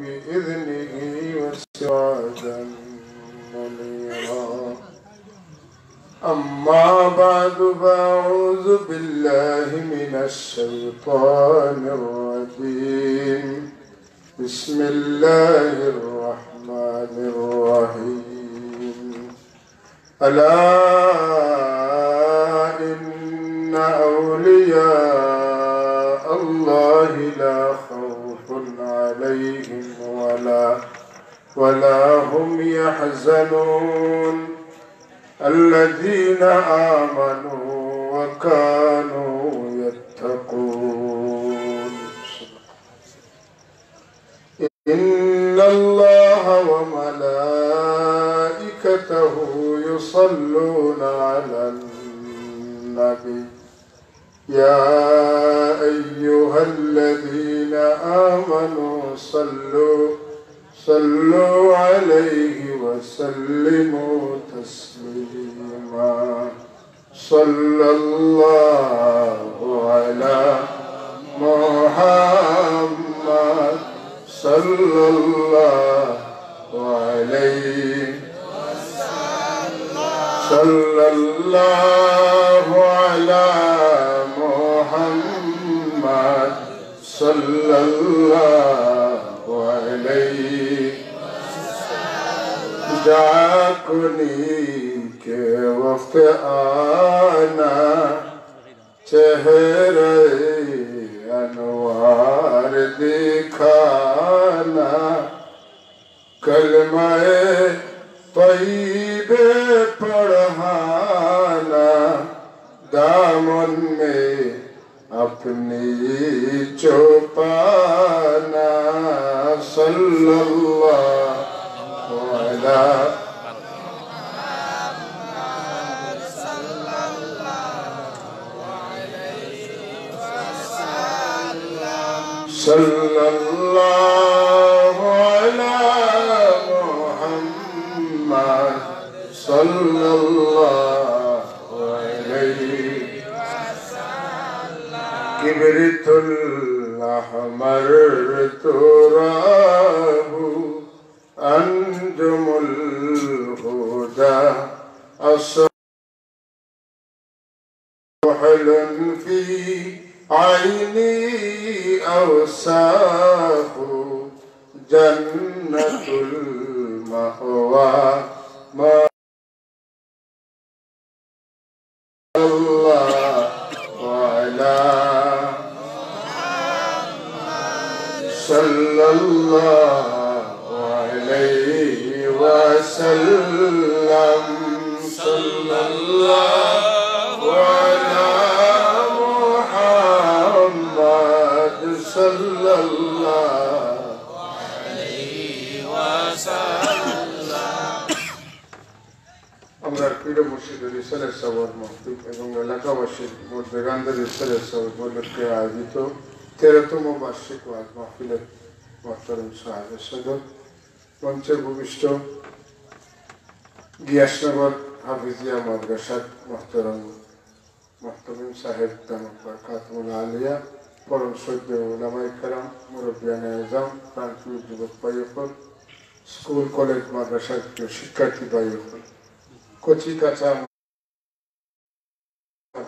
بإذنه وسراجا منيرا. أما بعد فأعوذ بالله من الشيطان الرجيم. بسم الله الرحمن الرحيم. ألا إن أولياء الله لا خوف عليهم ولا هم يحزنون الذين آمنوا وكانوا يتقون. إن الله وملائكته يصلون على النبي يا أيها الذين آمنوا صلوا عليه وسلموا تسليما. صلى الله على محمد صلى الله عليه صلى الله على محمد صلى الله عليه जाकुनी के वक्त आना चेहरे अनवार दिखाना कलमाए तैयबे पढ़ाना दामन में अपनी चौपाना सल्लल्लाहु अलैहि सल्लल्लाहु अलैहि मुहम्मद सल्लल्लाहु अलैहि किबरितुल अहमर तुराहु अंजुमुल हुदा असहलन फी आईनी अवसाहु जन्नतुल महवा सल्लल्लाहु अलैहि वसल्लम सल्लल्लाहु अला मुहम्मद सल्लल्लाहु अलैहि वसल्लम। আমরা প্রিয় মুর্শিদের ইসলামের সবার মাহফিল এবং এলাকাবাসীর মধ্যে গান্ধীর ইসলামের সবার উপলক্ষে আয়োজিত 13তম বার্ষিক ওয়াজ মাহফিলের মোহতারাম সাহেবের সদর মঞ্চে ভূমিষ্ঠ গিয়াসনগর হাফিজিয়া মাদ্রাসার মোহতামিম সাহেব দামাত বরকাতুল আলিয়া পরম শ্রদ্ধেয় উলামায়ে কেরাম মুরব্বিয়ানে আযম প্রান্তীয় যুবক ভাইসকল স্কুল কলেজ মাদ্রাসার শিক্ষার্থী ভাইসকল কচি কাঁচা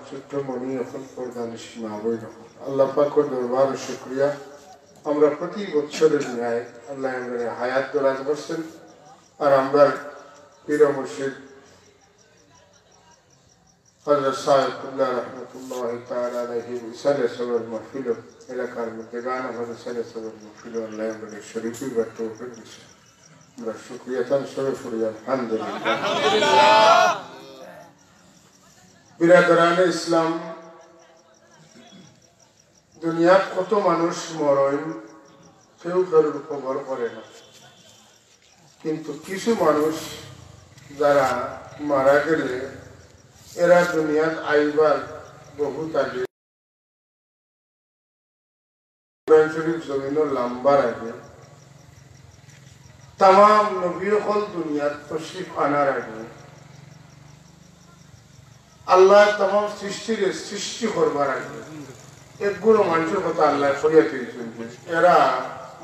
ছোট্টমণি এখন পর্দানিশী মা বই আল্লাহ পাকের দরবারে শুকরিয়া আমরা প্রতি বছরের ন্যায় আল্লাহ আমাদের হায়াত দরাজ করছেন আর আমরা পীর মুর্শিদ হযরত সাইয়্যিদুল্লাহ রাহমাতুল্লাহি তাআলা আলাইহি ওয়াসাল্লাম সবার মাহফিল এলাকার মধ্যে গান আমাদের সবার মাহফিল আল্লাহ আমাদের শরীফি বাতো করেছে আমরা শুকরিয়া তান সবে পড়ি আলহামদুলিল্লাহ। বিরাদরানে ইসলাম দুনিয়ার কত মানুষ মরেন কেউ কারোর খবর করে না, কিন্তু কিছু মানুষ যারা মারা গেলে এরা দুনিয়ার আইবার বহুত আগে শরীফ জমিন লম্বার আগে तमाम नबी दुनिया तशरीफ आनार आगे अल्लाह तमाम सृष्टि करबार आगे एकगुलो मानुषेर कथा आल्लाह करिया दिয়েছেন এরা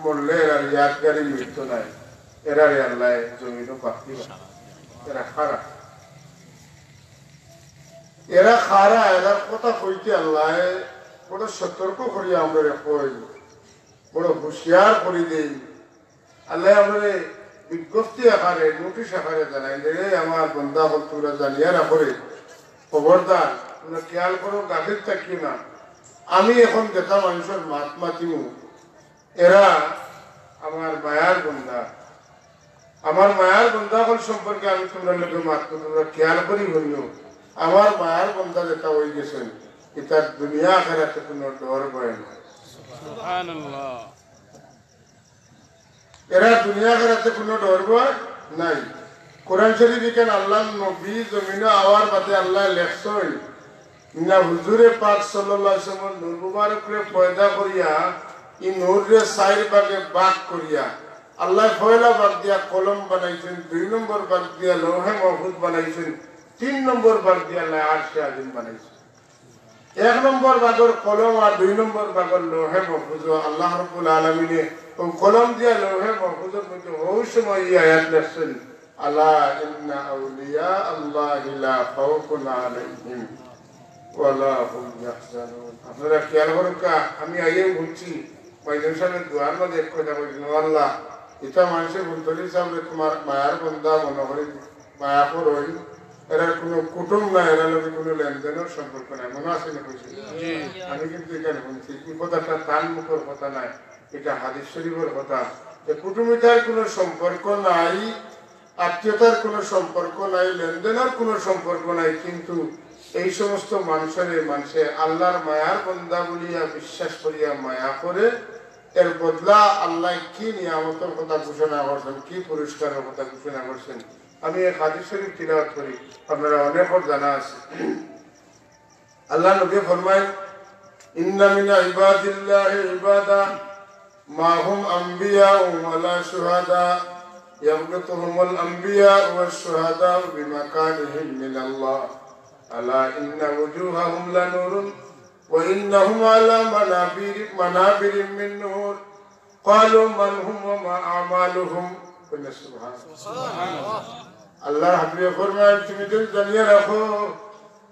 মরলে এরা ইয়াদগারি মৃত্যু নাই এরা আল্লাহ জমিনও পাখি এরা খারাপ এরা খারা এরার কথা কইতে আল্লাহ বড় সতর্ক করি আমরা কই বড় হুঁশিয়ার করে দেই আল্লাহ আমরা বিজ্ঞপ্তি আকারে নোটিশ আকারে জানাই রে আমার বন্ধা হল তোমরা জানিয়া না করে খবরদার তোমরা খেয়াল করো গাভীর থাকি না আমি এখন দেখা মানুষের মাত মাতিও এরা আমার মায়ার বন্ধা আমার মায়ার বন্ধা হল সম্পর্কে আমি তোমরা লোকে মাতবো তোমরা খেয়াল করি হইও আমার মায়ার বন্ধা যেটা হয়ে গেছেন এটার দুনিয়া আখেরাতে কোনো ডর ভয় না সুবহানাল্লাহ এরা দুনিয়া আখেরাতে কোনো ডর ভয় নাই কোরআন শরীফ কেন আল্লাহ নবী জমিনে আওয়ার বাদে আল্লাহ লেখছই না হুজুরে পাক সাল্লাল্লাহু আলাইহি ওয়াসাল্লাম নূর মুবারকরে পয়দা করিয়া ই নূরে চার ভাগে ভাগ করিয়া আল্লাহ পয়লা ভাগ দিয়া কলম বানাইছেন 2 নম্বর ভাগ দিয়া লৌহে মাহফুজ বানাইছেন 3 নম্বর ভাগ দিয়া আল্লাহ আরশে আজিম বানাইছেন 1 নম্বর ভাগের কলম আর 2 নম্বর ভাগের লৌহে মাহফুজ আল্লাহ রাব্বুল আলামিনে ও কলম দিয়া লৌহে মাহফুজের মধ্যে ওই সময় এই আয়াত লেখছেন আলা ইন্না আউলিয়া আল্লাহি লা খাউফুন আলাইহিম ওয়ালা হুম ইয়াহজানুন আপনারা খেয়াল করুন আমি আইয়ে বলছি বাইজন সাহেবের দুয়ার মধ্যে এক কথা বলছেন আল্লাহ এটা মানুষের বলতলি সামনে তোমার মায়ার বন্ধা মনে করি মায়া করই এরা কোনো কুটুম না এরা লোকে কোনো লেনদেনের সম্পর্ক নাই মনে আছে না কইছি আমি কিন্তু এখানে বলছি এই কথাটা তার মুখের কথা নাই এটা হাদিস শরীফের কথা যে কুটুমিতার কোনো সম্পর্ক নাই আত্মীয়তার কোনো সম্পর্ক নাই লেনদেনের কোনো সম্পর্ক নাই কিন্তু এই সমস্ত মানুষে আল্লাহর মায়ার বন্দা বলিয়া বিশ্বাস করিয়া মায়া করে এর বদলা আল্লাহ কি নিয়ামতের কথা ঘোষণা করছেন কি পুরস্কারের কথা ঘোষণা করছেন আমি এই হাদিস শরীফ তিলাওয়াত করি আপনারা অনেকের জানা আছে আল্লাহ নবী ফরমায় ইন্না মিনা ইবাদিল্লাহি ইবাদা মা হুম আম্বিয়া ওয়ালা শুহাদা ইয়াবতুহুমুল আম্বিয়া ওয়াশ শুহাদা বিমাকানিহিম মিনাল্লাহ আলা ইন্না ওজুহাহুম লানুরুন ওয়া ইন্নাহুম আলা মানাবিরিম মিন নূর ক্বালু মান হুম ওয়া মা আমালুহুম সুবহানাল্লাহ আল্লাহর হাবিব ফরমায় তুমি যদি জানিয়ে রাখো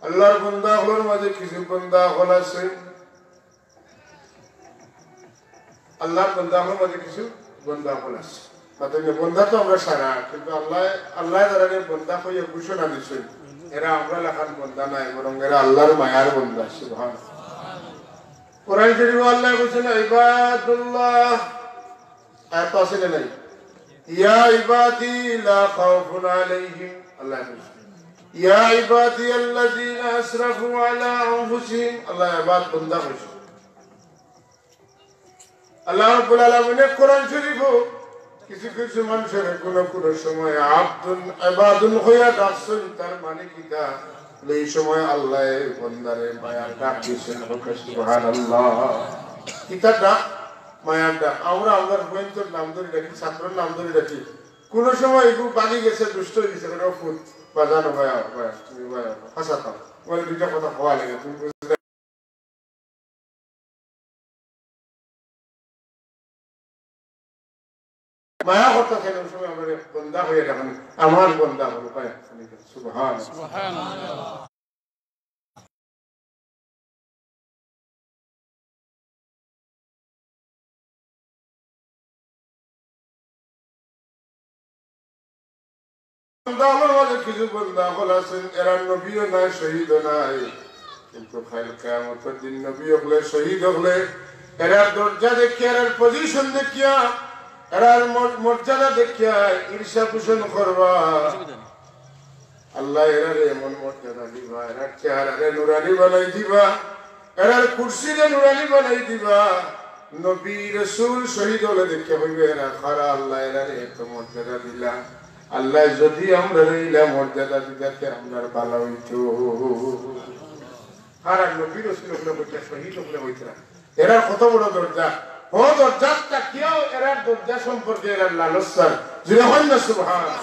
আল্লাহর বান্দা হলোর মাঝে কিছু বান্দা হল আছে আল্লাহর বান্দা হলোর মাঝে কিছু বান্দা হল আছে মানে বান্দা তো আমরা সারা কিন্তু আল্লাহ দ্বারা বান্দা হয়ে ঘোষণা দিচ্ছেন এরা আমরা লেখার বান্দা নাই বরং এরা আল্লাহর মায়ার বান্দা সুবহানাল্লাহ কোরআন শরীফে আল্লাহ বলেছেন ইবাদুল্লাহ আয়াত আছে নাই ইয়া ইবাদি লা খাউফুন আলাইহিম আল্লাহ বলেছেন ইয়া ইবাদিয়াল্লাযীনা আসরাফু আলা আনফুসিহিম আল্লাহ ইবাদ বান্দা বলেছেন আল্লাহ রাব্বুল আলামিন কোরআন শরীফে কিছু কিছু মানুষের কোন সময় আব্দুন ইবাদুন হইয়া ডাকছেন তার মানে কিটা এই সময় আল্লাহ বান্দারে মায়ার ডাক দিয়েছেন সুবহানাল্লাহ কিটা ডাক মায়ার ডাক আমরা আমাদের বন্ধুর নাম ধরে রাখি ছাত্রের নাম ধরে রাখি কোন সময় এগু বাগি গেছে দুষ্ট হয়ে গেছে ফুট বাজানো ভাইয়া তুমি ভাইয়া হাসাতাম বলে দুইটা কথা হওয়া লাগে তুমি মায়া করতেছে ওই সময় আমার বন্ধা হয়ে গেল আমার বন্ধা হলো সুবহানাল্লাহ কিছু বন্ধা হল আছেন এরা নবীও নাই শহীদ নাই কিন্তু কিয়ামতের দিন নবী হলে শহীদ হলে এরা দরজা দেখিয়া এর পজিশন দেখিয়া এরার মর্যাদা দেখিয়া ঈর্ষা পোষণ করবা আল্লাহ এরার এমন মর্যাদা দিবা এরার চেহারারে নুরানি বানাই দিবা এরার কুরসিরে নুরানি বানাই দিবা নবী রাসূল শহীদ হলে দেখে হইবে এরা খারা আল্লাহ এরারে এত মর্যাদা দিলা আল্লাহ যদি আমরা এইলা মর্যাদা দিতে আমরা ভালো হইতো খারা নবী রাসূল হলে বলতে শহীদ হলে হইতো এরা কত বড় দরজা ও দরজাটা কিও এরা দরজা সম্পর্কে এরা লালসার যিনি হন না সুবহানাল্লাহ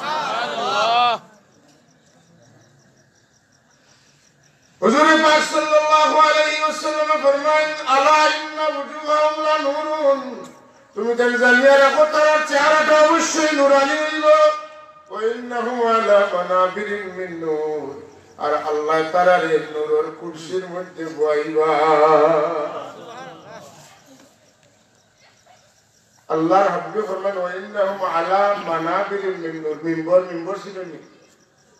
হুজুর পাক সাল্লাল্লাহু আলাইহি ওয়াসাল্লাম ফরমান আলা ইন্না ওজুহাহুম লানুরুন তুমি তাই জানিয়ে রাখো তার চেহারাটা অবশ্যই নুরানি হইব ওয়াইন্নাহুম আলা মানাবিরিন মিন নূর আর আল্লাহ তাআলার এই নূরের কুরসির মধ্যে বসাইবা আল্লাহর হাবিব ফরমান ওয়াইন্নাহুম আলা মানাবিরিন মিন নূর মিম্বর ছিলেন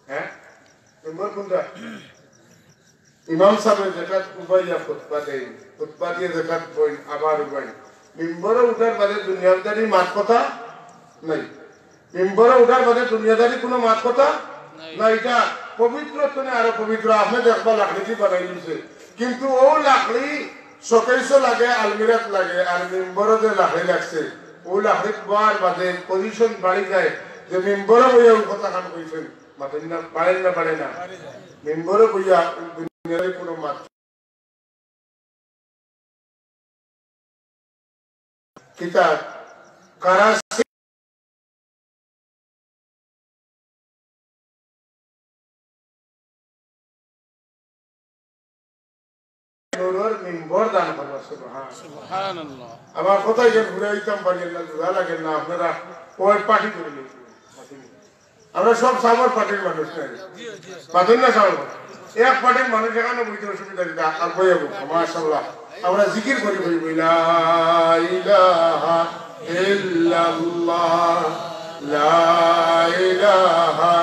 হ্যাঁ মিম্বর কোনটা ইমাম সাহেব যাকাত উবাইয়া খুতবা দিয়ে যাকাত বই আবার উবাই মিম্বরে উঠার বাদে দুনিয়াদারি মাত কথা নাই মিম্বরে উঠার বাদে দুনিয়াদারি কোনো মাত কথা না এটা পবিত্র তনে আরো পবিত্র আপনি দেখবা লাকড়ি বানাই দিছে কিন্তু ও লাকড়ি শোকেস লাগে আলমিরাত লাগে আর মিম্বরে যে লাকড়ি লাগছে ও লাকড়ি বার বাদে পজিশন বাড়ি যায় যে মিম্বরে বইয়া কথা কান কইছেন মাতেন না পারে না মিম্বরে বইয়া দুনিয়াদারি কোনো মাত কিতাব কারাসি নূরের মিম্বর দান করবা সুবহানাল্লাহ আমার কথাই যে ঘুরাইতাম পারি না জোড়া লাগে না আপনারা ওই পার্টি করে নিয়েছেন আমরা সব সামর পার্টির মানুষ নাই পাবেন না সব এক পার্টির মানুষ এখানে বুঝতে অসুবিধা দিতে আর বইয়াবো মাশাআল্লাহ আমরা জিকির করি বই লা ইলাহা ইল্লাল্লাহ লা ইলাহা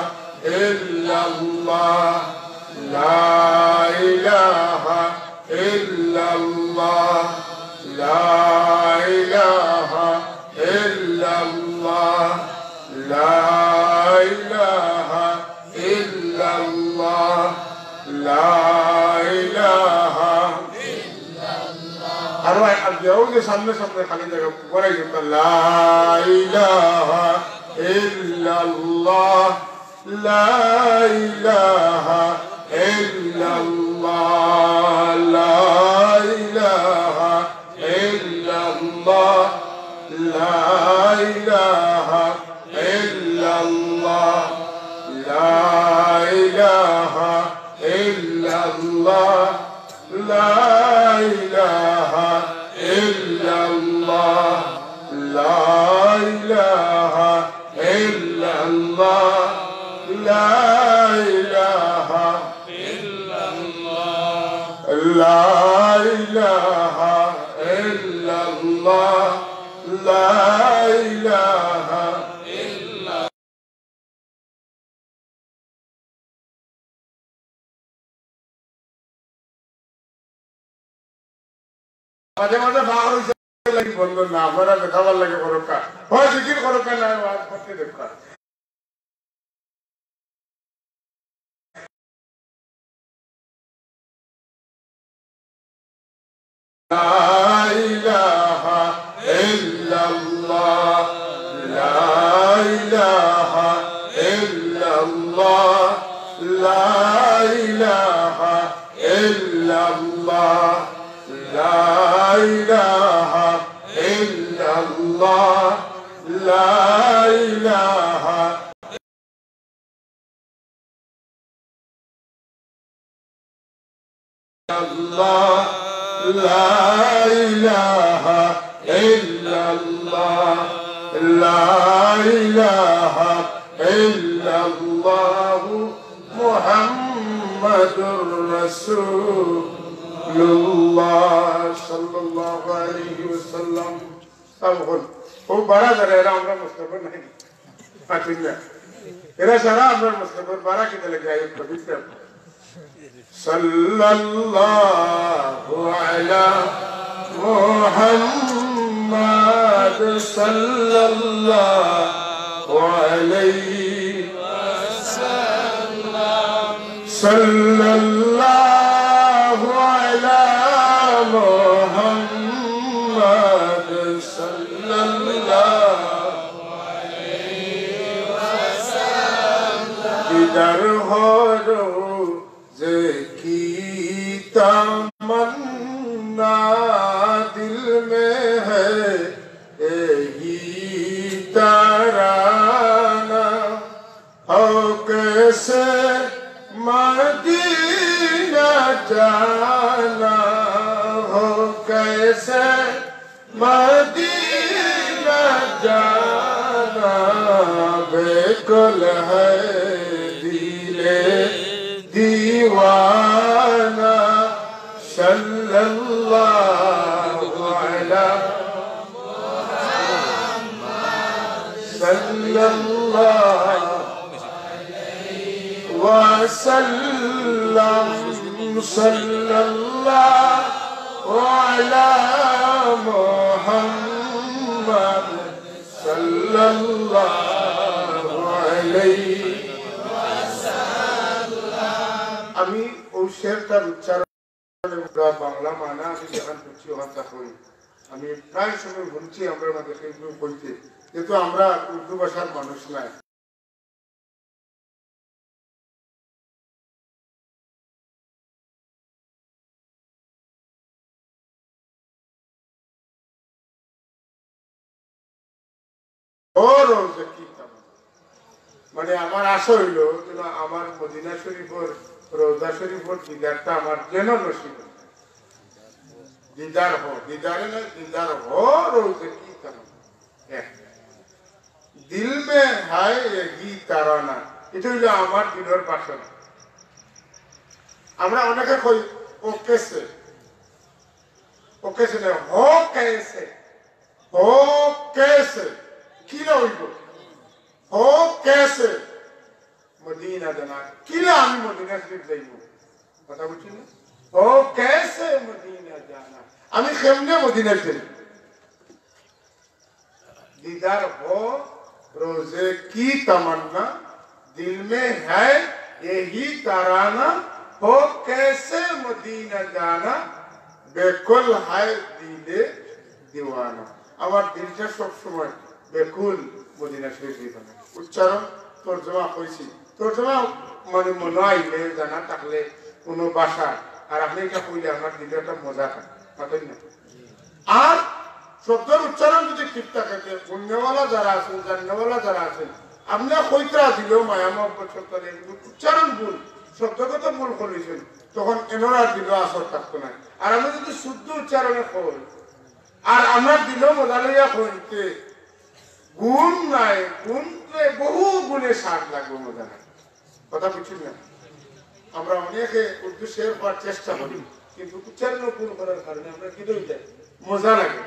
ইল্লাল্লাহ লা ইলাহা ইল্লাল্লাহ লা ইলাহা ইল্লাল্লাহ লা ইলাহা ইল্লাল্লাহ লা ইলাহা আর আগে সামনে খালি জায়গা পড়াই যেত লা ইলাহা ইল্লাল্লাহ লা ইলাহা ইল্লাল্লাহ লা ইলাহা ইল্লাল্লাহ লা ইলাহা ইল্লাল্লাহ লা ইলাহা ইল্লাল্লাহ লা ইলাহা ইল্লাল্লাহ লা ইলাহা ইল্লাল্লাহ লা ইলাহা লা ইলাহা ইল্লাল্লাহ লা ইলাহা ইল্লাল্লাহ মাঝে মাঝে ভাগ হইছে লাগি বন্ধ না আপনারা দেখাবার লাগে করকা হয় জিকির করকা না ওয়াজ করতে দেখা لا إله إلا الله لا إله إلا الله لا إله إلا الله لا إله إلا الله لا إله إلا الله لا إله إلا الله لا إله إلا الله محمد رسول الله صلى الله عليه وسلم أقول هو بارا زريرا عمره مستقبل नहीं पातिंगा इरा सारा عمره مستقبل بارا किधर लग गया ये पवित्र सल्लल्लाहु अलैहि मुहम्मद सल्लल्लाहु अलैहि वसल्लम सल्लल्लाहु अलैहि मुहम्मद सल्लल्लाहु अलैहि वसल्लम इधर हो तमन्ना दिल में है यही तराना हो कैसे मदीना जाना हो कैसे मदीना बेकुल है दिले दीवाना सल्लल्लाहु अलैहि सल्लल्लाहु वसल्लम सल्लल्लाहु अला मुहम्मद सल्लल्लाहु अलैहि वसल्लम। আমি ওই শেরটার উচ্চারণ বাংলা মানা আমি যখন বুঝছি ওখানটা করি, আমি প্রায় সময় বলছি আমরা আমাদের কিন্তু বলতে, যেহেতু আমরা উর্দু ভাষার মানুষ নাই। মানে আমার আশা হইল যেন আমার মদিনা শরীফের রোজা শরীফের দিদারটা আমার যেন নসিব দিদার হো, দিদারে না দিদার হো রোজা কি তামান্না। দিল মে হায় হি তারানা, এটা হইল আমার দিনের বাসনা। আমরা অনেকে কই ও কেসে, ও কেসে না হো কেসে, হো কেসে কিলা হইব, হো কেসে মদিনা জানা, কিলা আমি মদিনা শরীফ যাইব, কথা বুঝছি না? হো কেসে মদিনা জানা, আমি কেমনে মদিনা যাই। दीदार हो रोजे की तमन्ना, दिल में है यही तराना, हो कैसे मदीना जाना, बेकुल है दिले दीवाना। আমার দিলটা সব সময় বেকুল মদিনা শরীফ দিবানা। উচ্চারণ তর্জমা কইছি, তর্জমা মানে মনে আইলে জানা থাকলে কোনো ভাষা, আর আপনি এটা কইলে আমার দিলটা মজা থাকে, পাতেন না। আর শব্দের উচ্চারণ যদি ঠিক থাকে, পুণ্যওয়ালা যারা আছেন, জান্নাওয়ালা যারা আছেন, আপনার কইতরা দিলেও মায়া মহব্বত সত্তারে উচ্চারণ ভুল, শব্দগত ভুল করেছেন, তখন এনারা দিলেও আসর থাকতো না। আর আমি যদি শুদ্ধ উচ্চারণে কই, আর আমার দিলেও মজা লইয়া কইতে গুণ নাই, গুণে বহু গুণে সার লাগবে, মজা নাই, কথা বুঝছেন না? আমরা অনেকে উর্দু শের করার চেষ্টা করি, কিন্তু উচ্চারণ ভুল করার কারণে আমরা কি হয়ে যায়, মজা লাগে।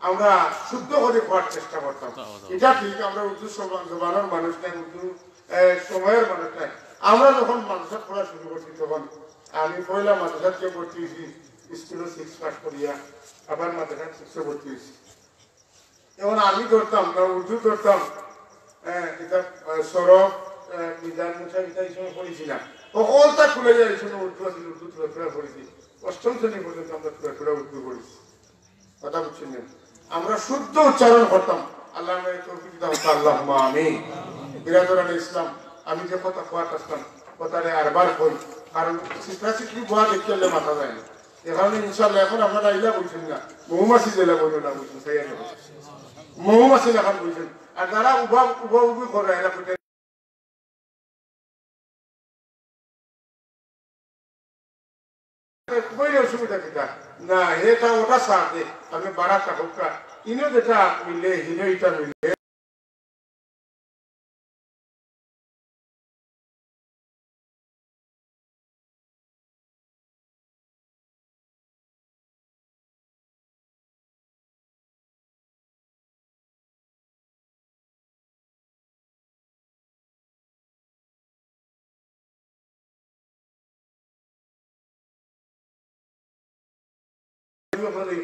আমরা শুদ্ধ করে পড়ার চেষ্টা করতাম, এটা ঠিক। আমরা উর্দু জবানের মানুষ নাই, উর্দু সময়ের মানুষ নাই। আমরা যখন মাদ্রাসা পড়া শুরু করছি, তখন আমি পয়লা মাদ্রাসাতে ভর্তি হয়েছি, স্কুলে 6 পাস করিয়া আবার মাদ্রাসা 6 ভর্তি হয়েছি। এখন আমি ধরতাম না, উর্দু ধরতাম, এটা সরব মিজান মুছা এটা এই সময় পড়েছিলাম, সকলটা খুলে যায়। এই সময় উর্দু আছে, উর্দু তুলে পড়েছি, 8ম শ্রেণী পর্যন্ত আমরা তুলে উর্দু পড়েছি, কথা বুঝছেন না? আমরা শুদ্ধ উচ্চারণ করতাম। আল্লাহ তৌফিক দাও, আল্লাহুম্মা আমিন। বিরাদরান ইসলাম, আমি যে কথা কোয়াত আসলাম কথারে আরবার কই, কারণ চিত্রাচিত্রি বোয়া দেখতে হলে মাথা যায় না। এখানে ইনশাল্লাহ এখন আপনারা ইলা বলছেন না, মৌমাছি জেলা বইল না, বুঝছেন? সেই মৌমাছি এখন বুঝছেন। আর যারা উবা উবি করে এরা অসুবিধা কিটা না, এটা ওটা সাথে আমি বাড়া থাকুকা ইনো যেটা মিলে হিনো এটা মিলে।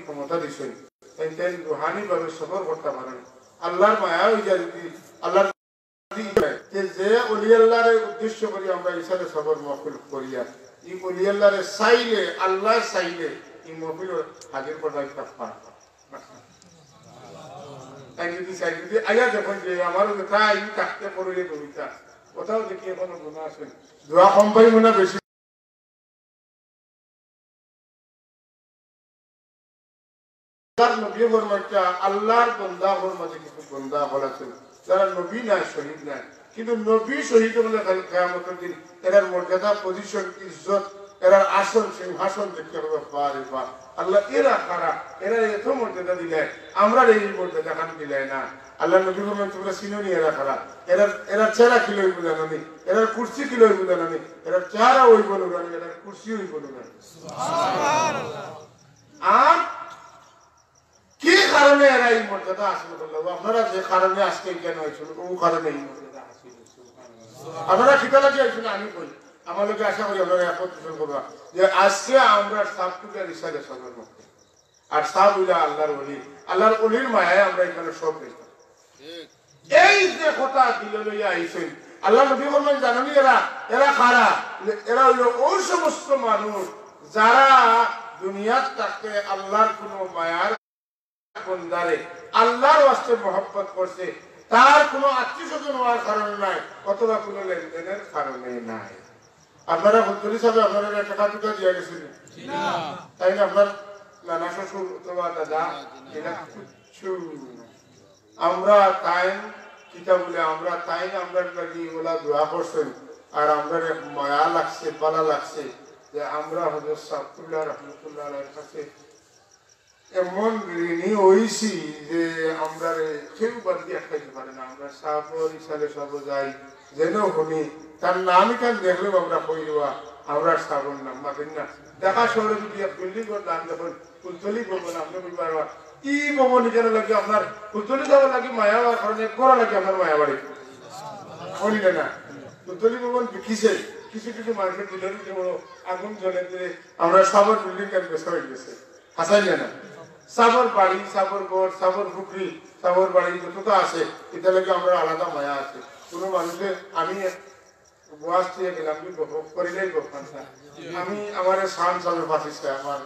ক্ষমতা দিচ্ছেন, রুহানি ভাবে সফর করতে পারেন। আল্লাহর মায়া হয়ে যায় যদি আল্লাহ যে অলি আল্লাহর উদ্দেশ্য করি আমরা ইসারে সফর মহফিল করিয়া, এই অলি আল্লাহরে চাইলে, আল্লাহ চাইলে এই মহফিল হাজির করার পার। তাই যদি চাই, যদি আয়া দেখেন যে আমারও দেখা এই কাটতে পড়ে দরিতা, কোথাও দেখি এখনো গুণা আছেন, দোয়া কম পাই মনে বেশি। নবী ফরমাইতা আল্লাহর বান্দাদের মাঝে কিছু বান্দা বলেছেন যারা নবী না, শহীদ না, কিন্তু নবী শহীদ বলে কিয়ামতের দিন এর মর্যাদা, পজিশন, ইজ্জত, এর আসন সিংহাসন দেখতে হবে। আল্লাহ এরা কারা, এরা এত মর্যাদা দিলে আমরা এই মর্যাদা খান দিলে না। আল্লাহ নবী বলেন তোমরা চিনোনি এরা খারাপ, এরা চেহারা কি লইব জানি, এরা কুর্সি কি লইব জানি, এরা চেহারা ওই বলুন জানি, এরা কুর্সি ওই বলুন জানি। আর কি কারণে এরা এই মর্যাদা হাসিল করলো? আপনারা যে কারণে আজকে কেন হয়েছিল ও কারণে এই মর্যাদা হাসিল হয়েছিল। আপনারা ঠিকা লাগে হয়েছিল আমি বলি আমার লোকে আশা করি আপনারা একত্রিত করবা যে আজকে আমরা সাবটুকা রিসালে সবার মধ্যে আর সাবুলা আল্লাহর ওলি, আল্লাহর ওলির মায়ায় আমরা এখানে সব দেখতাম। এই যে কথা দিল লইয়া আইছেন আল্লাহ নবী বললেন জানেন এরা খারা, এরা হইল ওই সমস্ত মানুষ যারা দুনিয়ার থাকতে আল্লাহর কোন মায়ার বন্দারে আল্লাহর ওয়াস্তে মহব্বত করছে, তার কোনো আত্মীয় স্বজন হওয়ার কারণে নাই অথবা কোনো লেনদেনের কারণে নাই। আপনারা হুজুরি সাহেব আপনারা টাকা টুকা দিয়ে গেছিলেন তাই না? আপনার নানা শ্বশুর অথবা দাদা এরা কিচ্ছু আমরা তাই কিতা বলে আমরা তাই আমরা লাগি ওলা দোয়া করছেন আর আমরা মায়া লাগছে পালা লাগছে যে আমরা হযরত সাবতুল্লাহ রহমতুল্লাহ আলাইহির কাছে এমন ঋণী হইছি যে আমরা কেউ বাদ দিয়ে খাইতে পারে না। আমরা সাপর ইসালে সব যাই যেন শুনি তার নামই কেন দেখলেও আমরা কইবা আমরা সাবর নাম মাতেন না। দেখা শহরে যদি বিল্ডিং এর নাম যখন কুলতলি ভবন আপনি বলতে পারবা ই ভবন কেন লাগে আপনার কুলতলি যাওয়ার লাগে মায়া হওয়ার কারণে করা লাগে আপনার মায়া বাড়ি বলিলে না। কুলতলি ভবন কিসে কিছু কিছু মানুষের দিলেন যে বড় আগুন জ্বলে দিলে আমরা সাবর বিল্ডিং কেন বেসা হয়ে গেছে হাসাইলে না। সাবর বাড়ি সাবর গড় সাবর পুকুরি সাবর বাড়ি যতটা আছে এটা লাগে আমরা আলাদা মায়া আছে। কোনো মানুষের আমি বয়স দিয়ে গেলাম করিলেই গোপান আমি আমার শান সাবের পাঠিয়েছে আমার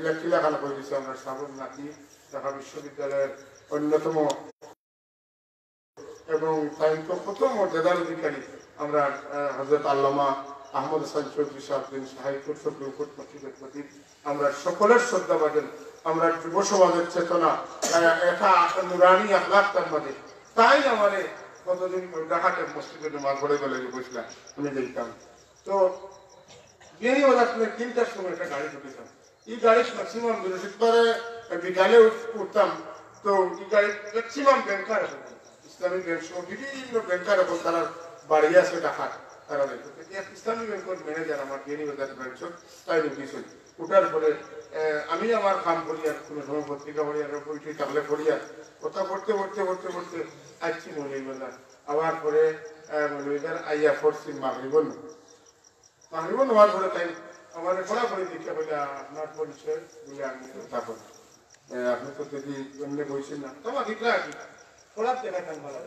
লেখালেখা করে দিয়েছে আমরা সাবর নাকি ঢাকা বিশ্ববিদ্যালয়ের অন্যতম এবং প্রথম মর্যাদার অধিকারী আমরা হযরত আল্লামা আহমদ হাসান চৌধুরী সাহেব সাহিত্যের উপর মসজিদের প্রতি আমরা সকলের শ্রদ্ধা বাদেন। আমরা যুব সমাজের চেতনা এটা নুরানি আখলাক তার মধ্যে তাই আমাদের কতদিন ঢাকাতে মসজিদে নামাজ পড়ে গেলে বসলাম আমি দেখতাম। তো বিয়ে ওরা তিনটার সময় একটা গাড়ি ঢুকেছিলাম। এই গাড়ি ম্যাক্সিমাম বৃহস্পতিবারে বিকালে উঠতাম। তো এই গাড়ি ম্যাক্সিমাম ব্যাংকার ইসলামিক ব্যাংক সহ বিভিন্ন ব্যাংকার এখন তারা বাড়ি আছে ঢাকার তারা দেখতো ইসলামিক ব্যাংকের ম্যানেজার আমার বিয়ে বাজার ব্রাঞ্চ তাই ঢুকেছিল। উঠার পরে আমি আমার কাম করি আর কোনো সময় পত্রিকা পড়ি আর বইটি থাকলে পড়ি আর কথা পড়তে পড়তে পড়তে পড়তে আসছি মৌলিবাজার। আবার পরে মৌলিবাজার আইয়া পড়ছি মাগরিবন হওয়ার পরে তাই আমার পড়া পড়ে দিতে বলে আপনার পরিচয় বলে আমি থাকুন আপনি তো যদি এমনি বইছেন না তোমার দিকলা আর কি পড়ার দেখাতাম ভালো।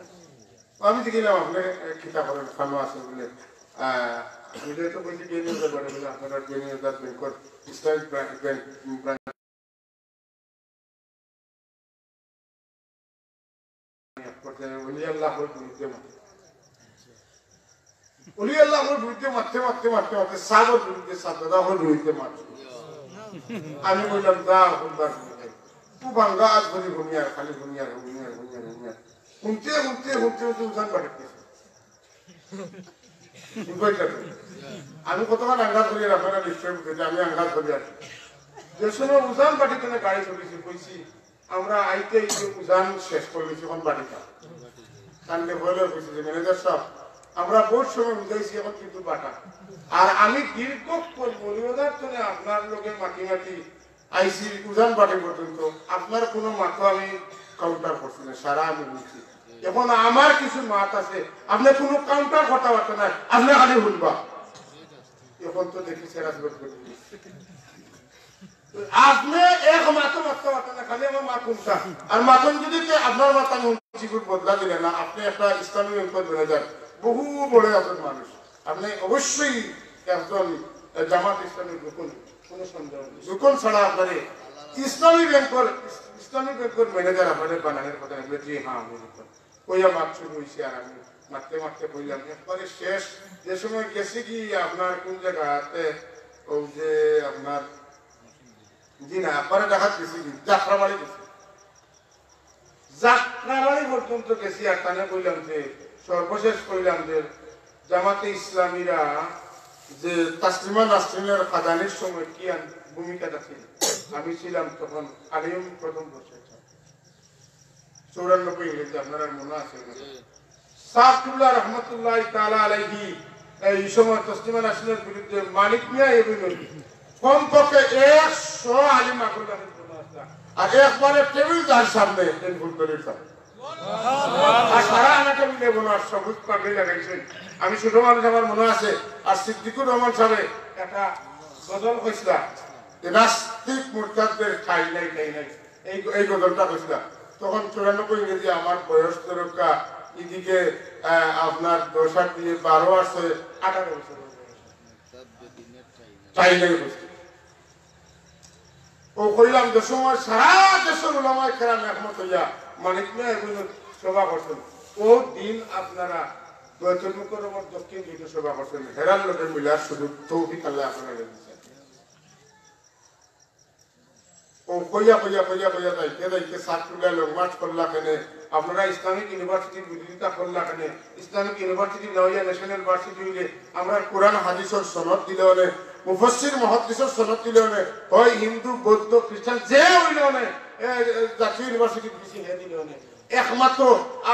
আমি দেখিলাম আপনার কিতাব খানো আছে বলে আমি তো বলছি গেম বলে আপনারা গেম ব্যাংকের ইসলামিক ব্যাংক মারতে সাগর বিরুদ্ধে সাদাদাহর বিরুদ্ধে মারছে। আমি বললাম দা হুন্দার ভাঙ্গা আজ ধরি ঘুমিয়ার খালি ঘুমিয়ার শুনতে উঠান পাঠাতেছে। আমি কতক্ষণ আঘাত করি আপনারা নিশ্চয় বুঝেছি আমি আঘাত করি আর যে সময় উজান বাটিতে গাড়ি চলেছি কইছি আমরা আইতে উজান শেষ করে গেছি এখন বাটিটা কান্দে বলে কইছি যে ম্যানেজার সাহেব আমরা বহুত সময় বুঝাইছি এখন কিন্তু বাটা আর আমি দীর্ঘক্ষণ বলিওদার জন্য আপনার লোকে মাটি আইসি উজান বাটি পর্যন্ত আপনার কোনো মাথা আমি কাউন্টার করছি না সারা আমি বুঝছি। এখন আমার কিছু মাত আছে আপনি কোনো কাউন্টার কথাবার্তা নাই আপনি খালি শুনবা। এখন তো দেখি আপনি এক মাথা মারতে পারতেন না খালি আমার মা কোনটা আর মাথন যদি আপনার মাথা বদলা দিলেন না আপনি একটা ইসলামী ব্যাংকের ম্যানেজার বহু বড় একজন মানুষ আপনি অবশ্যই একজন জামাত ইসলামী দোকান কোনো সন্দেহ দোকান ছাড়া আপনার ইসলামী ব্যাংকের ম্যানেজার আপনাদের বানানোর কথা জি হ্যাঁ আমি কইয়া মাত শুরু হয়েছে আর আমি মারতে কইলাম একবারে শেষ যে সময় গেছি কি আপনার কোন জায়গাতে ও যে আপনার জি না পরে দেখাত গেছি যাত্রাবাড়ি গেছি যাত্রাবাড়ি পর্যন্ত গেছি আর তানে কইলাম যে সর্বশেষ কইলাম যে জামাতে ইসলামীরা যে তাসলিমা নাসরিনের খাদানির সময় কি ভূমিকাটা ছিল আমি ছিলাম তখন আলিম প্রথম বছর 94 ইংরেজি আপনারা মনে আছে সাফুল্লাহ রহমতুল্লাহ তাআলা আলাইহি এই সময় তসলিমা নাসরিনের বিরুদ্ধে মানিক মিয়া এবিন কমপক্ষে 100 আলিম আকুল্লাহের জন্য আর একবারে টেবিল তার সামনে এই ফুলতলির সামনে আর সারা আমাকে মিলে বোনার সবুজ পাগড়ি লাগাইছেন আমি ছোট মানুষ আমার মনে আছে আর সিদ্দিকুর রহমান সাহেব একটা গজল কইছিলা নাস্তিক মুরতাদদের ঠাই নাই এই গজলটা কইছিলা তখন 94 ইংরেজি আমার বয়স তরকা এদিকে আপনার 10 দিয়ে 12 আসছে 18 বছর ঠাই নাই ও কইলাম যে সময় সারা দেশের উলামায়ে কেরাম একমত হইয়া মানিক মিয়া এগুলো সভা করছেন ও দিন আপনারা বাইতুল মুকাররমের দক্ষিণ দিকে সভা করছেন হেরার লোকের মিলার শুধু তৌফিক আল্লাহ আপনারা দিয়েছেন ও কইয়া যাইতে ছাত্ররা লং মার্চ করলা কেনে আপনারা ইসলামিক ইউনিভার্সিটির বিরোধিতা করলা কেনে Islamic university Nawa national university হইলে আমরা কোরআন হাদিসের সনদ দিলে হলে মুফাসসির মুহাদ্দিসের সনদ দিলে হলে হয় হিন্দু বৌদ্ধ খ্রিস্টান যে হইলে হলে জাতীয় ইউনিভার্সিটি দিছি হে দিলে হলে একমাত্র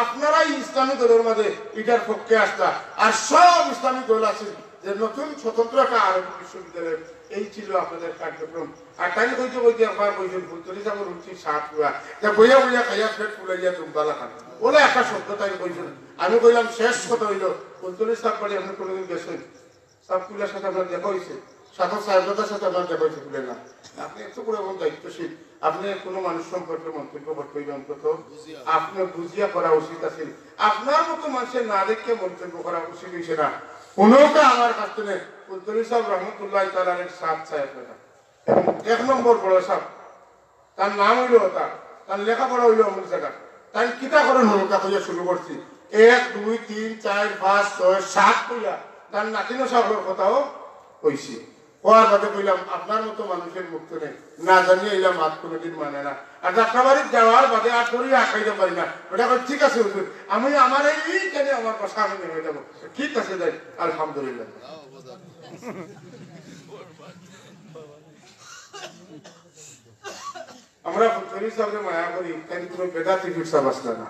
আপনারাই ইসলামী দলের মাঝে এটার পক্ষে আসতা আর সব ইসলামী দল আছে যে নতুন স্বতন্ত্র একটা আরবি বিশ্ববিদ্যালয় এই ছিল আপনাদের কার্যক্রম আর তাই কইতে আমার বইজন ফুলতলি সাগর উঠছি 7 পুরা বইয়া খাইয়া পেট ফুলাইয়া তুমবালা খান ওলা একটা শব্দ তাই কইছেন আমি কইলাম শেষ কথা হইল ফুলতলি সাহেব বাড়ি আপনি কোনোদিন গেছেন সাবকুলার সাথে আপনার দেখা হয়েছে সাহেবদার সাথে আপনার দেখা হয়েছে বলে না আপনি এত করে এমন দায়িত্বশীল আপনি কোনো মানুষ সম্পর্কে মন্তব্য করতে হইলে অন্তত আপনার বুঝিয়া করা উচিত আছে আপনার মতো মানুষের না দেখে মন্তব্য করা উচিত হয়েছে না উনোকে আমার কাছ থেকে ফুলতলি সাহেব রহমতুল্লাহ তাআলার সাথ সাহেব এবং 1 নম্বর বড় সাহেব তার নাম হইল তার লেখাপড়া হইল অমুক জায়গা তাই কিতা করে নৌকা কইয়া শুরু করছি 1 2 3 4 5 6 7 কইয়া তার নাতিনো সাহেবের কথাও কইছি হওয়ার বাদে কইলাম আপনার মতো মানুষের মুক্ত নেই না জানিয়ে এলাম হাত কোনোদিন মানে না আর যাত্রাবাড়ি যাওয়ার বাদে আর ধরিয়ে আঁকাইতে পারি না ওটা ঠিক আছে হুজুর আমি আমার এইখানে আমার বাসা আমি নেমে যাবো ঠিক আছে যাই আলহামদুলিল্লাহ আমরা ফুলতলি সাহেবের মায়া করি তাই কোনো বেদাতি ফিরসা বাসলা না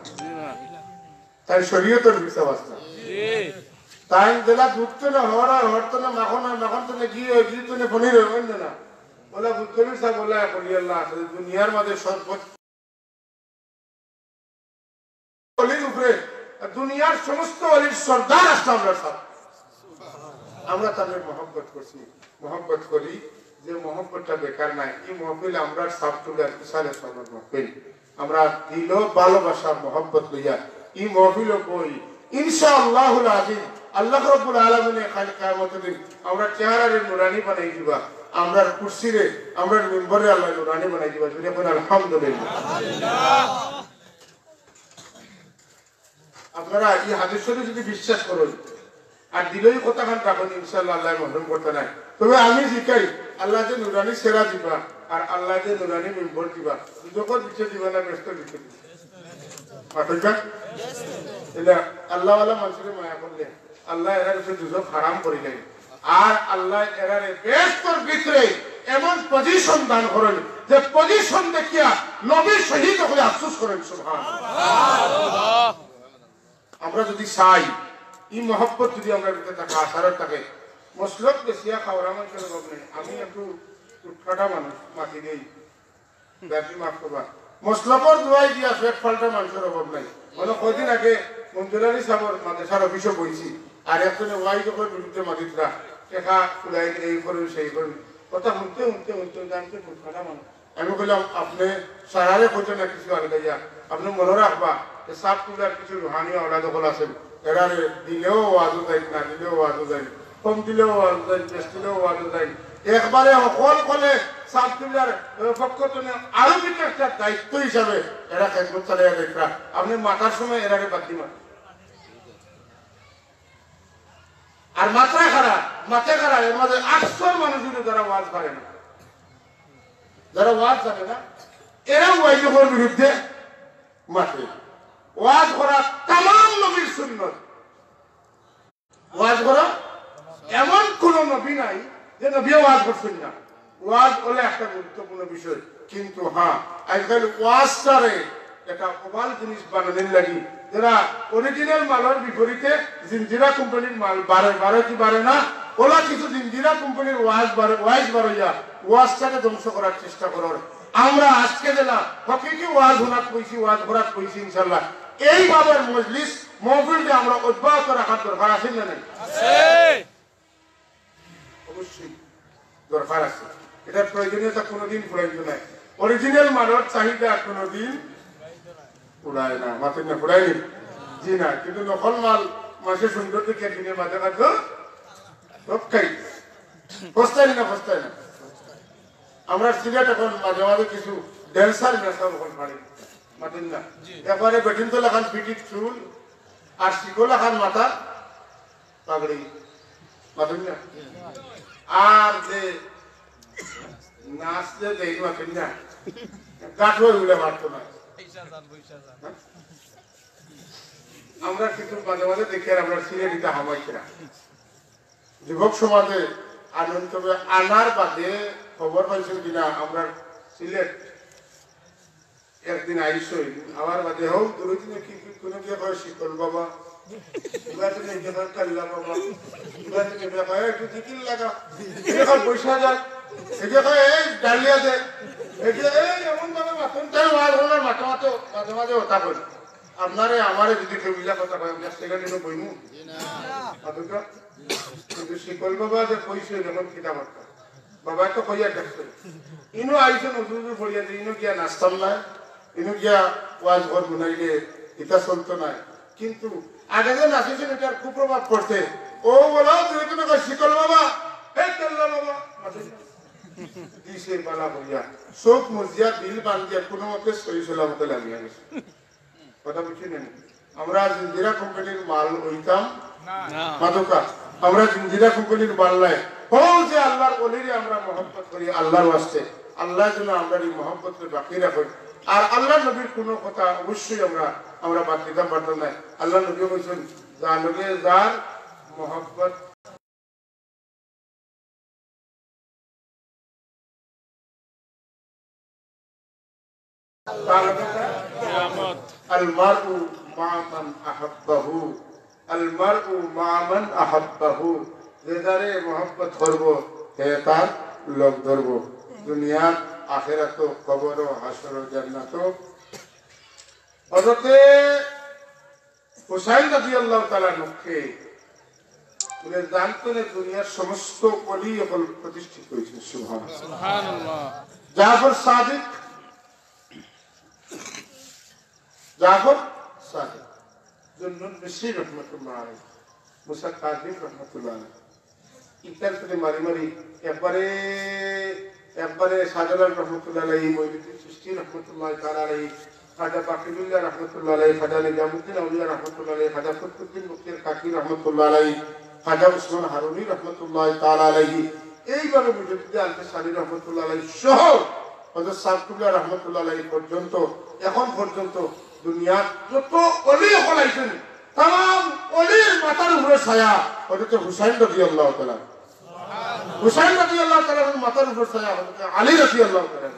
তাই শরীয়তের ফিরসা বাসলা তাই জেলা দুধ তো না হরতো না মাখন তো না ঘি তো না পনির হয় না বলে ফুলতলি সাহেব বলে করি আল্লাহ দুনিয়ার মাঝে সর্বোচ্চ অলির উপরে দুনিয়ার সমস্ত অলির সর্দার আসলাম আমরা তাদের মহব্বত করি যে মহব্বতটা বেকার নাই এই মহফিল আমরা সাবতুলার ইসালে সবার মহফিল আমরা দিল ভালোবাসার মহব্বত লইয়া এই মহফিল কই ইনশাআল্লাহুল আযীম আল্লাহ রাব্বুল আলামিনের কিয়ামতের দিন আমরা চেহারারে নুরানি বানাই দিবা আমরা কুরসিরে আমরা মিম্বরে আল্লাহ নুরানি বানাই দিবা জুড়ে কোন আলহামদুলিল্লাহ আপনারা এই হাদিস শরীফ যদি বিশ্বাস করেন আর দিলই কথা খান রাখুন ইনশাআল্লাহ আল্লাহ মহরম করতে নাই তবে আমি শিখাই আল্লাহ যে নুরানি সেরা দিবা আর আল্লাহ যে নুরানি মিম্বর দিবা যখন দিচ্ছে দিবা না ব্যস্ত দিচ্ছে পাঠকা এটা আল্লাহ ওয়ালা মানুষের মায়া করলে আল্লাহ এরা কিছু দুজক হারাম করিলেন আর আল্লাহ এরারে বেস্তর ভিতরে এমন পজিশন দান করেন যে পজিশন দেখিয়া নবী শহীদ হয়ে আফসোস করেন সুবহানাল্লাহ আমরা যদি চাই এই মহব্বত যদি আমরা ভিতরে থাকে আসারের থাকে মসলক বেশিয়া খাওয়ার মানুষের অভাব নেই আমি একটু উৎখাটা মানুষ মাটি দেই ব্যাপী মাফ করবা মসলকর দোয়াই দিয়া পেট ফাল্টা মানুষের অভাব নাই মানে কয়দিন আগে মঞ্জুরারি সাহেবের মাদ্রাসার অফিসে বইছি আর একজনে ওয়াই যখন বিরুদ্ধে মাটিরা টেকা খুলাই এই করুন সেই করুন কথা শুনতে জানতে উৎখাটা মানুষ আমি বললাম আপনি সারারে করছেন না কিছু আলগাইয়া আপনি মনে রাখবা যে সাপ তুলার কিছু রুহানি আওলাদ দখল আছেন এরারে দিলেও ওয়াজও যায় না দিলেও ওয়াজও যায় কম দিলেও ওয়াজও যায় বেশ দিলেও ওয়াজও যায় একবারে সকল কলে সাপ তুলার পক্ষ থেকে আরো কিছু একটা দায়িত্ব হিসাবে এরা খেদমত চালিয়ে দেখা আপনি মাথার সময় এরারে বাদ দিবেন আর মাথায় খারাপ এর মাঝে 800 মানুষ যারা ওয়াজ করে না যারা ওয়াজ জানে না এরা ওয়াইজের বিরুদ্ধে মাঠে ওয়াজ করা তামাম নবীর সুন্নত ওয়াজ করা এমন কোন নবী নাই যে নবী ওয়াজ করছেন না ওয়াজ হলে একটা গুরুত্বপূর্ণ বিষয় কিন্তু হ্যাঁ আজকাল ওয়াজটারে এটা ওভাল জিনিস বানানোর লাগি যারা অরিজিনাল মালের বিপরীতে জিঞ্জিরা কোম্পানির মাল বারে কি বারে না ওলা কিছু জিঞ্জিরা কোম্পানির ওয়াইজ বারইয়া ওয়াজটাকে ধ্বংস করার চেষ্টা করার আমরা আজকে যে না হকিকি ওয়াজ ভরাত কইছি ইনশাল্লাহ এই বাবার মজলিস মহফিলকে আমরা অব্যাহত রাখার দরকার আছে না নাই অবশ্যই দরকার আছে এটার প্রয়োজনীয়তা কোনোদিন প্রয়োজন নাই অরিজিনাল মালের চাহিদা কোনোদিন উড়ায় না মাথা না উড়ায়নি জি না কিন্তু নকল মাল মাসে সুন্দর দেখে দিনের মাঝে মাঝে সব খাই ফস্তাই না আমরা সিলেট এখন মাঝে মাঝে কিছু ড্যান্সার মেসার ওখান পারি মাতিন না একবারে বেটিন তো লাখান পিটির চুল আর শিকো লাখান মাথা পাগড়ি মাতিন না আর যে নাচতে দেই মাতিন না কাঠো উলে মারতো না আমরা কিছু মাঝে মাঝে দেখি আর আমরা সিলেটিতে হামাইছি না যুবক সমাজে আনন্দ আনার বাদে খবর পাইছেন কিনা আমরা সিলেট একদিন আইসই আমার বাদে হোক দুই দিনে কি কোনো গিয়ে কয় শীতল বাবা এবার তুমি কাল্লা বাবা এবার তুমি একটু জিকির লাগা এখন পয়সা যাক এই ডালিয়া দে এমন ভাবে মাথন মাথা মাঝে মাঝে হতা করি আপনারে আমারে যদি কেউ মিলা কথা কয় আমরা সেখানে বইমু কিন্তু শিকল বাবা যে কইছে যখন কিতাব বাবা তো কইয়া দেখছে ইনো আইসন হুজুর পড়িয়া যে ইনো গিয়া নাস্তাম না ইনো গিয়া ওয়াজ ঘর বানাইলে এটা চলতো না কিন্তু আগে যে নাচিছেন এটার কুপ্রভাব পড়ছে ও বলো তুমি তুমি শিকল বাবা হে কেল্লা বাবা দিশের পালা হইয়া চোখ মজিয়া দিল বান্ধিয়া কোনো মতে সহি সালামতে লাগিয়া গেছে কথা বুঝছেন আমরা জিঞ্জিরা কোম্পানির মাল হইতাম মাদকা আমরা জিঞ্জিরা কোম্পানির মাল নাই যে আল্লাহর ওলিরে আমরা মহব্বত করি আল্লাহর ওয়াস্তে আল্লাহ যেন আমরা এই মহব্বতকে বাকি রাখি আর আল্লাহ নবীর কোনো কথা অবশ্যই আমরা বাদ দিতাম পারতাম না আল্লাহ নবী বলছেন যা নবী যার মহব্বত المرء مع من أحبه المرء مع من أحبه যেদারে মোহাম্মত করব হে তার লোক ধরব দুনিয়া আখিরাত কবর হাসর জান্নাত হযরতে হুসাইন রাদিয়াল্লাহু তাআলা নুকে বলে জানতেন দুনিয়ার সমস্ত ওলি হল প্রতিষ্ঠিত হয়েছে সুবহানাল্লাহ জাফর সাদিক জুন্নুন মিশরি রাহমাতুল্লাহ আলাইহি মুসা কাযিম রাহমাতুল্লাহ আলাইহি ইত্যাদি মারি একবারে শাহজালাল রাহমাতুল্লাহ আলাইহি মঈনুদ্দিন চিশতি রাহমাতুল্লাহ তাআলা আলাইহি খাজা বাকিরুল্লাহ রাহমাতুল্লাহ আলাইহি খাজা নিজামুদ্দিন আউলিয়া রাহমাতুল্লাহ আলাইহি খাজা কুতুবউদ্দিন মুফতি কাকি রাহমাতুল্লাহ আলাইহি খাজা উসমান হারুনি রাহমাতুল্লাহ তাআলা আলাইহি এইভাবে মুজাদ্দিদ আল-কাশানী রাহমাতুল্লাহ আলাইহি সহ হযরত সাদকুল্লাহ রাহমাতুল্লাহ আলাইহি পর্যন্ত এখন পর্যন্ত দুনিয়ার যত ওলি হলাইছেন तमाम ওলির মাথার উপরে ছায়া হযরত হুসাইন রাদিয়াল্লাহু তাআলা হুসাইন রাদিয়াল্লাহু তাআলার মাথার উপরে ছায়া হযরত আলী রাদিয়াল্লাহু তাআলা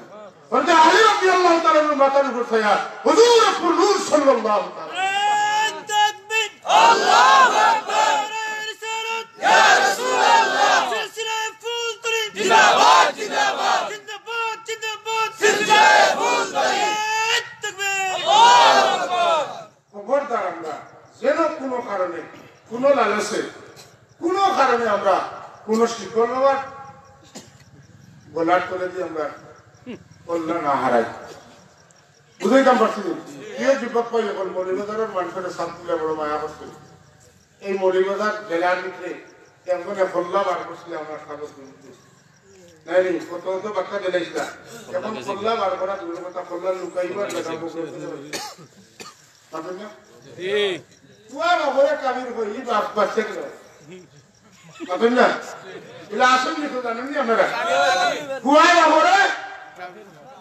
হযরত আলী রাদিয়াল্লাহু তাআলার মাথার উপরে ছায়া হুজুর নূর সাল্লাল্লাহু তাআলা তাকবীর আল্লাহু আকবার রিসালাত ইয়া রাসূলুল্লাহ সিলসিলা ফুল তরি জিন্দাবাদ জিন্দাবাদ জিন্দাবাদ জিন্দাবাদ সিলসিলা ফুল তরি তাকবীর আল্লাহু আকবার খবরদার আমরা যেন কোনো কারণে কোনো লালসে কোনো কারণে আমরা কোনো শিকল বাবার গলার তলে দিয়ে আমরা কল্যাণ না হারাই বুঝাইতাম পারছি কেউ যুবক পাই এখন মৌলিবাজারের মানুষের সাতগুলা বড় মায়া করছে এই মৌলিবাজার জেলার ভিতরে একজনে খোল্লা বার করছিল আমার কাগজ নাই কত তো বাচ্চা জেলাইছিলাম এখন খোল্লা বার করা দূর কথা খোল্লা লুকাইবার দেখা পাবেন না কুয়ার ওপরে কাবির হই বাচ্চা গেল পাবেন না এগুলো আসেন নি তো জানেন নি আপনারা কুয়ার ওপরে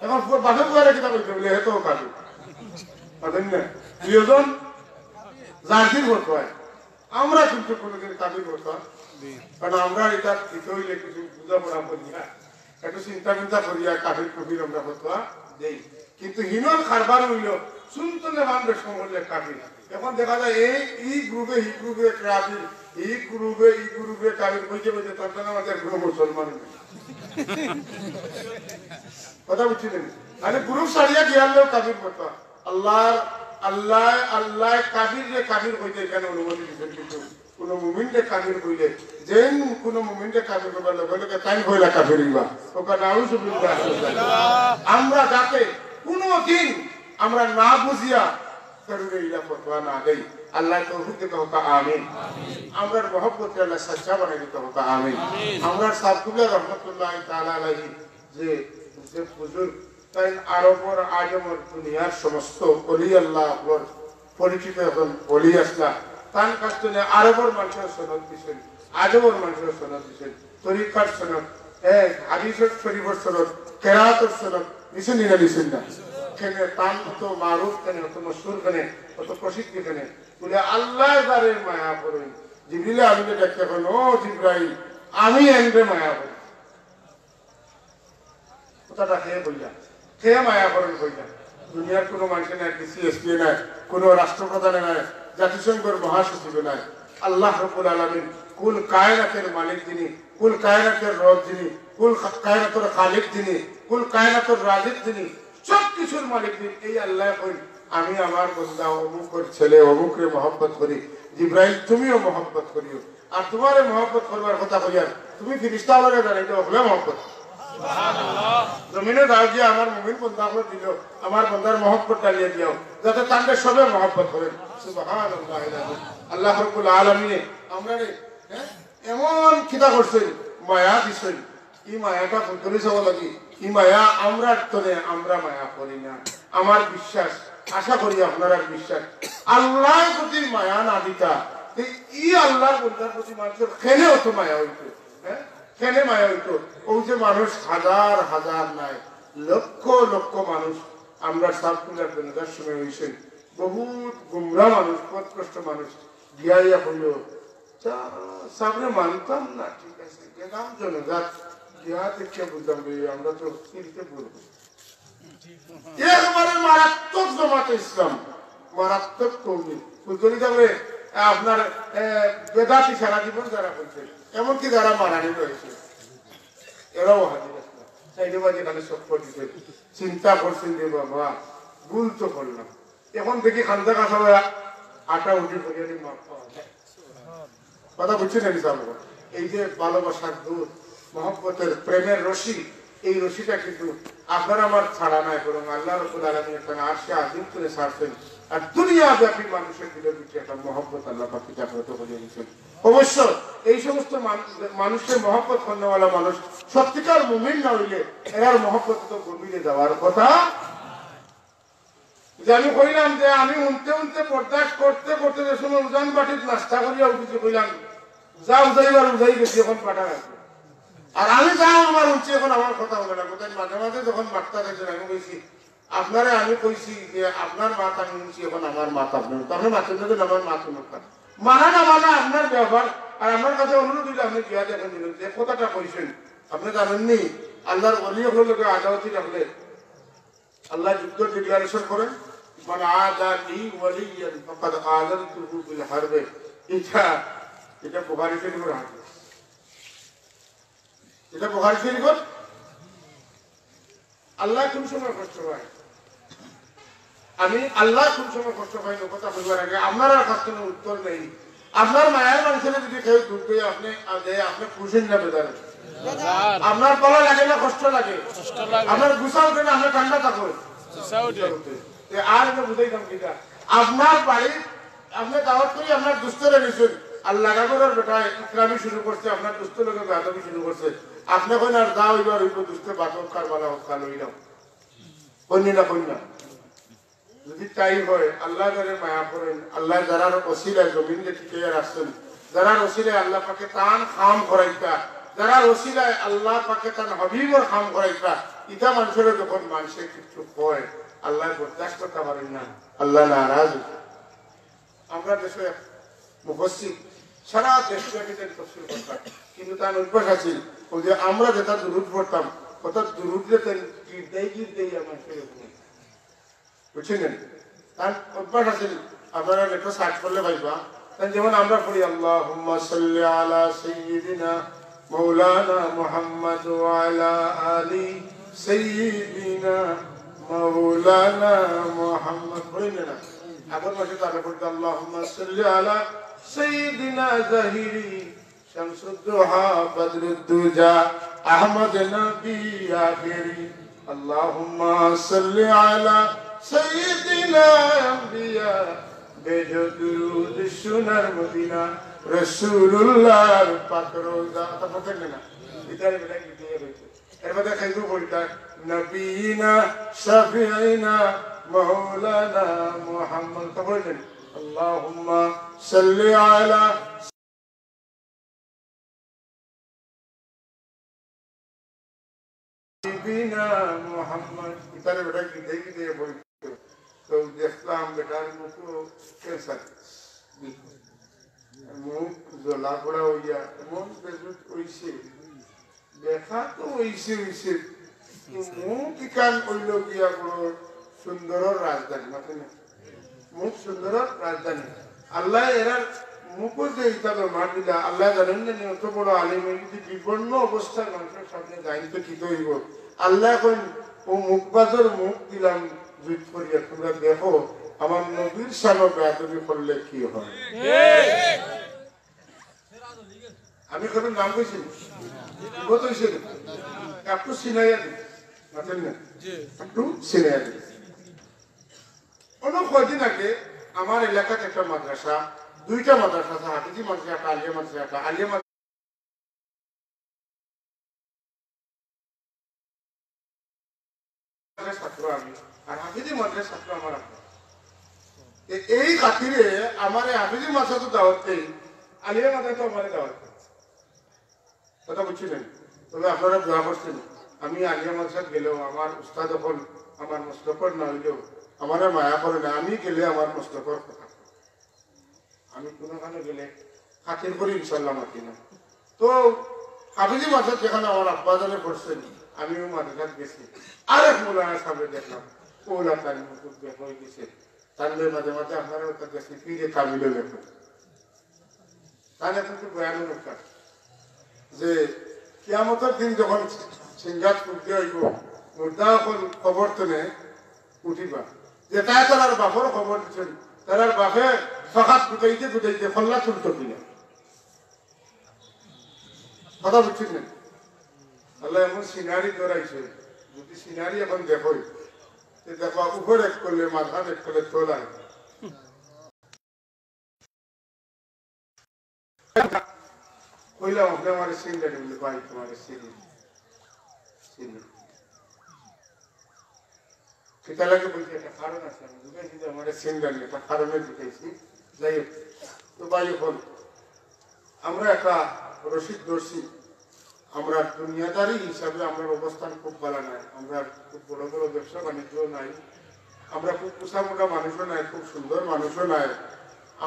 এখন বাসন কুয়ারে কিতা বলতে বলে হেতো কাবির পাবেন না প্রিয়জন জাতির ভোট হয় আমরা কিন্তু কোনোদিন কাবির ভোট হয় কারণ আমরা এটা দিতে হইলে কিছু বোঝাপড়া করিয়া একটু চিন্তা করিয়া কাবির কবির আমরা ভোট দেই কিন্তু হিনর কারবার হইল সুনতনে মানুষ সমলে কাফির। এখন দেখা যায় এই গ্রুপে ই গ্রুপে কাফির, এই গ্রুপে কাফির বুঝে বুঝে তখন আমাদের গ্রুপ মুসলমান কথা বুঝছিলেন। আরে গ্রুপ সারিয়া গিয়ালেও কাফির কথা আল্লাহ আল্লাহ আল্লাহ কাফির যে কাফির হইতে এখানে অনুমতি দিচ্ছেন। কিন্তু কোন মুমিনকে কাফির কইলে যেন কোন মুমিনকে কাফির করবার লগে লগে তাই হইলা কাফির হইবা ওকা নাউজুবিল্লাহ। আমরা যাতে কোনদিন আমরা না বুঝিয়া করবে ইলা ফতোয়া না দেই, আল্লাহ তৌফিক দিতে হোক আমিন। আমরার মহব্বতে আল্লাহ সচ্চা বানাই দিতে হোক আমিন। আমরার সাদকুল্লাহ রহমতুল্লাহ তাআলা আলাইহি যে বুজুর্গ তাই আরবর আজমর দুনিয়ার সমস্ত ওলি আল্লাহ পরিচিত এখন ওলি আসলা তার কাছ থেকে আরবর মানুষের সনদ দিচ্ছেন, আজমর মানুষের সনদ দিচ্ছেন, তরিকার সনদ, হাদিসের শরীফের সনদ, কেরাতের সনদ দিচ্ছেন না দিচ্ছেন না। এখানে তান অত মারুফ কেন, অত মশহুর কেন, অত প্রসিদ্ধ কেন বলে আল্লাহ যারে মায়া করেন। জিবরিল আমিনে দেখতে এখন ও জিবরাইল আমি এনরে মায়া করি কথাটা খেয়ে বললাম, খেয়ে মায়া করেন কইলাম। দুনিয়ার কোনো মানুষের নাই, সিএসপি নাই, কোনো রাষ্ট্রপ্রধানে নাই, জাতিসংঘের মহাসচিবে নাই। আল্লাহ রাব্বুল আলামিন কুল কায়নাতের মালিক যিনি, কুল কায়নাতের রব যিনি, কুল কায়নাতের খালিক যিনি, কুল কায়নাতের রাজিক যিনি, সব কিছুর মালিক যিনি, এই আল্লাহ কই আমি আমার বান্দা অমুকের ছেলে অমুকরে মহব্বত করি। জিবরাইল তুমিও মহব্বত করিও। আর তোমারে মহব্বত করবার কথা কইয়া তুমি ফিরিস্তা লগে জানাইতে হলে মহব্বত জমিনে দাও যে আমার মুমিন বন্ধা দিল, আমার বন্ধার মহব্বত ডালিয়ে দিও যাতে তাদের সবে মহব্বত করেন। সুবহানাল্লাহ। আল্লাহ রাব্বুল আলামিন আমরা এমন খিদা করছেন, মায়া দিছেন। এই মায়াটা ফুলকরি সব লাগি, এই মায়া আমরা তনে আমরা মায়া করি না। আমার বিশ্বাস, আশা করি আপনারা বিশ্বাস, আল্লাহ প্রতি মায়া না দিতা ই আল্লাহর বন্ধার প্রতি মানুষের খেলে অত মায়া হইতো। কেনে মায়া হইতো ও যে মানুষ হাজার হাজার নাই, লক্ষ লক্ষ মানুষ আমরা সাবকুলার জনতার সময় হয়েছেন। বহুত গুমরা মানুষ, পথকষ্ট মানুষ গিয়াইয়া হইল সামনে মানতাম না, ঠিক আছে গেলাম জনজাত গিয়া দেখে বুঝলাম আমরা তো কিনতে বলবো। একবারে মারাত্মক জমাতে ইসলাম, মারাত্মক কৌমি বুঝলি যাবে আপনার বেদাতি সারা জীবন যারা বলছে, এমনকি যারা মারানি রয়েছে এরাও হাজির আসলাম সাইডে বাজে খালি সব দিতে চিন্তা করছেন যে বাবা ভুল তো করলাম। এখন দেখি খান্দা কাঁচা আটা উঠে করিয়ে কথা বুঝছেন এই যে ভালোবাসার দুধ, মহব্বতের প্রেমের রশি, এই রশিটা কিন্তু আপনার আমার ছাড়া নাই, বরং আল্লাহ রাব্বুল আলামিন এখানে আরশে আজিম করে ছাড়ছেন। আর দুনিয়া ব্যাপী মানুষের দিলের ভিতরে একটা মহব্বত আল্লাহ পাক জাগ্রত করে দিয়েছেন। অবশ্য এই সমস্ত মানুষের মহব্বত করেওয়ালা মানুষ সত্যিকার মুমিন না হইলে এর মহব্বত তো গভীরে যাওয়ার কথা। যে আমি কইলাম যে আমি উনতে উনতে বরদাস্ত করতে করতে যে সময় উজান বাটির নাস্তা করিয়া উঠেছি, কইলাম যা উজাইবার উজাই গেছি, এখন পাঠা রাখবে। আর আমি যা আমার উঠছি এখন আমার কথা হবে না। কোথায় মাঝে মাঝে যখন বার্তা দেখছেন আমি কইছি আপনারা, আমি কইছি যে আপনার মাত আমি শুনছি, এখন আমার মাত আপনি আপনি মাছের মধ্যে আমার মাত মানা না মানা আপনার ব্যবহার। আর আমার কাছে অনুরোধ দিলে আপনি বিয়া দেখেন দিলেন যে কথাটা কইছেন আপনি জানেননি আল্লাহর ওলি হলে আদালতি রাখলে আল্লাহ যুদ্ধ ডিক্লারেশন করেন মানে আদালি ওয়ালিয়ান ফাকাদ আযানতুহু বিল হারবে। এটা বুখারী শরীফের হাদিস, এটা বুখারী শরীফের। আল্লাহ কোন সময় কষ্ট পায়, আমি আল্লাহ কোন সময় কষ্ট পাই কথা বলবার আগে আপনার কাছ থেকে উত্তর নেই। আপনার মায়ের মানুষের যদি কেউ দুধ দিয়ে আপনি আপনি খুশি না বেদার, আপনার ভালো লাগে না কষ্ট লাগে, আপনার গুছা উঠে না আপনার ঠান্ডা থাকো আর আমি বুঝাইতাম কিনা আপনার বাড়ি আপনি দাওয়াত করি আপনার দুস্থরে নিছেন আর লাগাগরের বেটা ইকরামি শুরু করছে, আপনার দুস্থ লোকের বাদবি শুরু করছে, আপনি কই আর যা হইবার হইব দুস্থে বাদক কার বালা হোক কাল হইলাম কন্যা না কন্যা। যদি তাই হয় আল্লাহ যারা মায়া করেন, আল্লাহ যারার ওসিলায় জমিনকে টিকে রাখছেন, যারার ওসিলায় আল্লাহ পাকে তান খাম করাইতা, যারার ওসিলায় আল্লাহ পাকে তান হবিবর খাম করাইতা, ইটা মানুষের যখন মানুষের কিছু হয় আল্লাহ বরদাস্ত করতে পারেন না, আল্লাহ নারাজ। আমরা দেশে মুফাসসির সারা দেশব্যাপী তফসির করতাম, কিন্তু তার অভ্যাস আছে যে আমরা যেটা দুরুদ পড়তাম অর্থাৎ দুরুদ যেতেন গির দেই আমার বুঝছেন? তার অভ্যাস আছে, আপনারা একটু সার্চ করলে পাইবা। যেমন আমরা পড়ি আল্লাহুম্মা সাল্লি আলা সাইয়্যিদিনা মাওলানা মুহাম্মদ ওয়া আলা আলি সাইয়্যিদিনা মাওলানা মুহাম্মদ, পড়েন না? আগের মাসে তারা পড়তো আল্লাহুম্মা সাল্লি আলা সাইয়্যিদিনা জাহিরি শামসুদ্দুহা বদরুদ্দুজা আহমদ নবী আখিরি আল্লাহুম্মা সাল্লি আলা সাইয়্যিদিনা আম্বিয়া বেজো দুরুদ সোনার মদিনা রাসূলুল্লাহর পাক রোজা। তা পড়েন না? ইতারে বেলা কি দিয়ে রইছে এর মধ্যে খাইবো বলতা নবীনা শাফিঈনা মাওলানা মুহাম্মদ। তা পড়েন আল্লাহুম্মা সাল্লি আলা সাইয়্যিদিনা মুহাম্মদ। ইতারে বেলা কি দিয়ে বলতো তো দেখলাম বেটার মুখ ক্যান্সার, মুখ জ্বলা পড়া হইয়া এমন বেজুত হইছে, দেখা তো হইছে মুখ কান হইল গিয়া বড় সুন্দর রাজধানী, মাথা না মুখ সুন্দর রাজধানী। আল্লাহ এরা মুখ যে ইতা মার দিলা, আল্লাহ জানেন না অত বড় আলিম যদি বিপন্ন অবস্থার মানুষের সামনে যাই তো কি হইব। আল্লাহ এখন ও মুখবাজর মুখ দিলাম জুত করিয়া, তোমরা দেখো আমার নবীর সামনে বেয়াদবি করলে কি হয়। আমি কোনো নাম কইছি একটু সিনাইয়া দিই, বুঝলেন না? একটু সিনাইয়া দিই। অনেক কয়দিন আগে আমার এলাকাতে একটা মাদ্রাসা, দুইটা মাদ্রাসা আছে, হাফিজি মাদ্রাসা একটা, আলিয়া মাদ্রাসা একটা। আলিয়া মাদ্রাসা ছাত্র আমি, আর হাফিজি মাদ্রাসা ছাত্র আমার আপা। এই খাতিরে আমার হাফিজি মাদ্রাসা তো দাওয়াত দেই, আলিয়া মাদ্রাসা তো আমার দাওয়াত, কথা বুঝছিলেন? তবে আপনারা দোয়া করছেন, আমি আলিয়া মাদ্রাসাত গেলেও আমার উস্তাদ যখন আমার মুস্তফর না হইলেও আমার মায়া করে না, আমি গেলে আমার মুস্তফর কথা, আমি কোনোখানে গেলে খাতির করি ইনশাল্লাহ মাতি না। তো হাফিজি মাদ্রাসাত যেখানে আমার আব্বা জানে পড়ছেন, আমিও মাদ্রাসাত গেছি। আরেক মৌলানা সামনে দেখলাম ওলা তার মুকুট বের হয়ে গেছে, তাহলে মাঝে মাঝে আপনারা তার কাছে ফিরে কামিলে লেখেন। তাহলে কিন্তু বয়ান একটা যে কিয়ামতের দিন যখন সিংহাত করতে হইব, মুর্দা খবর তেনে উঠিবা যে তাই তার বাপর খবর দিচ্ছেন, তার বাপে ফাঁকাত গুটাইতে গুটাইতে ফল্লা তুলত কিনা, কথা বুঝছেন না? আল্লাহ এমন সিনারি ধরাইছে, যদি সিনারি এখন দেখো দেখো উপর এক করলে মাথা এক করলে তোলায় কইলাম আপনি আমার সিন্ডারি বলে ভাই তোমার সেটা লাগে বলছি একটা কারণ আছে, আমি বুঝেছি যে আমার সিন্ডারি একটা কারণে ঢুকেছি। যাই হোক, তো ভাই এখন আমরা একটা রসিদ দর্শী, আমরা দুনিয়াদারি হিসাবে আমরা অবস্থান খুব ভালো নাই, আমরা খুব বড় বড় ব্যবসা বাণিজ্য নাই, আমরা খুব পোষামোটা মানুষও নাই, খুব সুন্দর মানুষও নাই,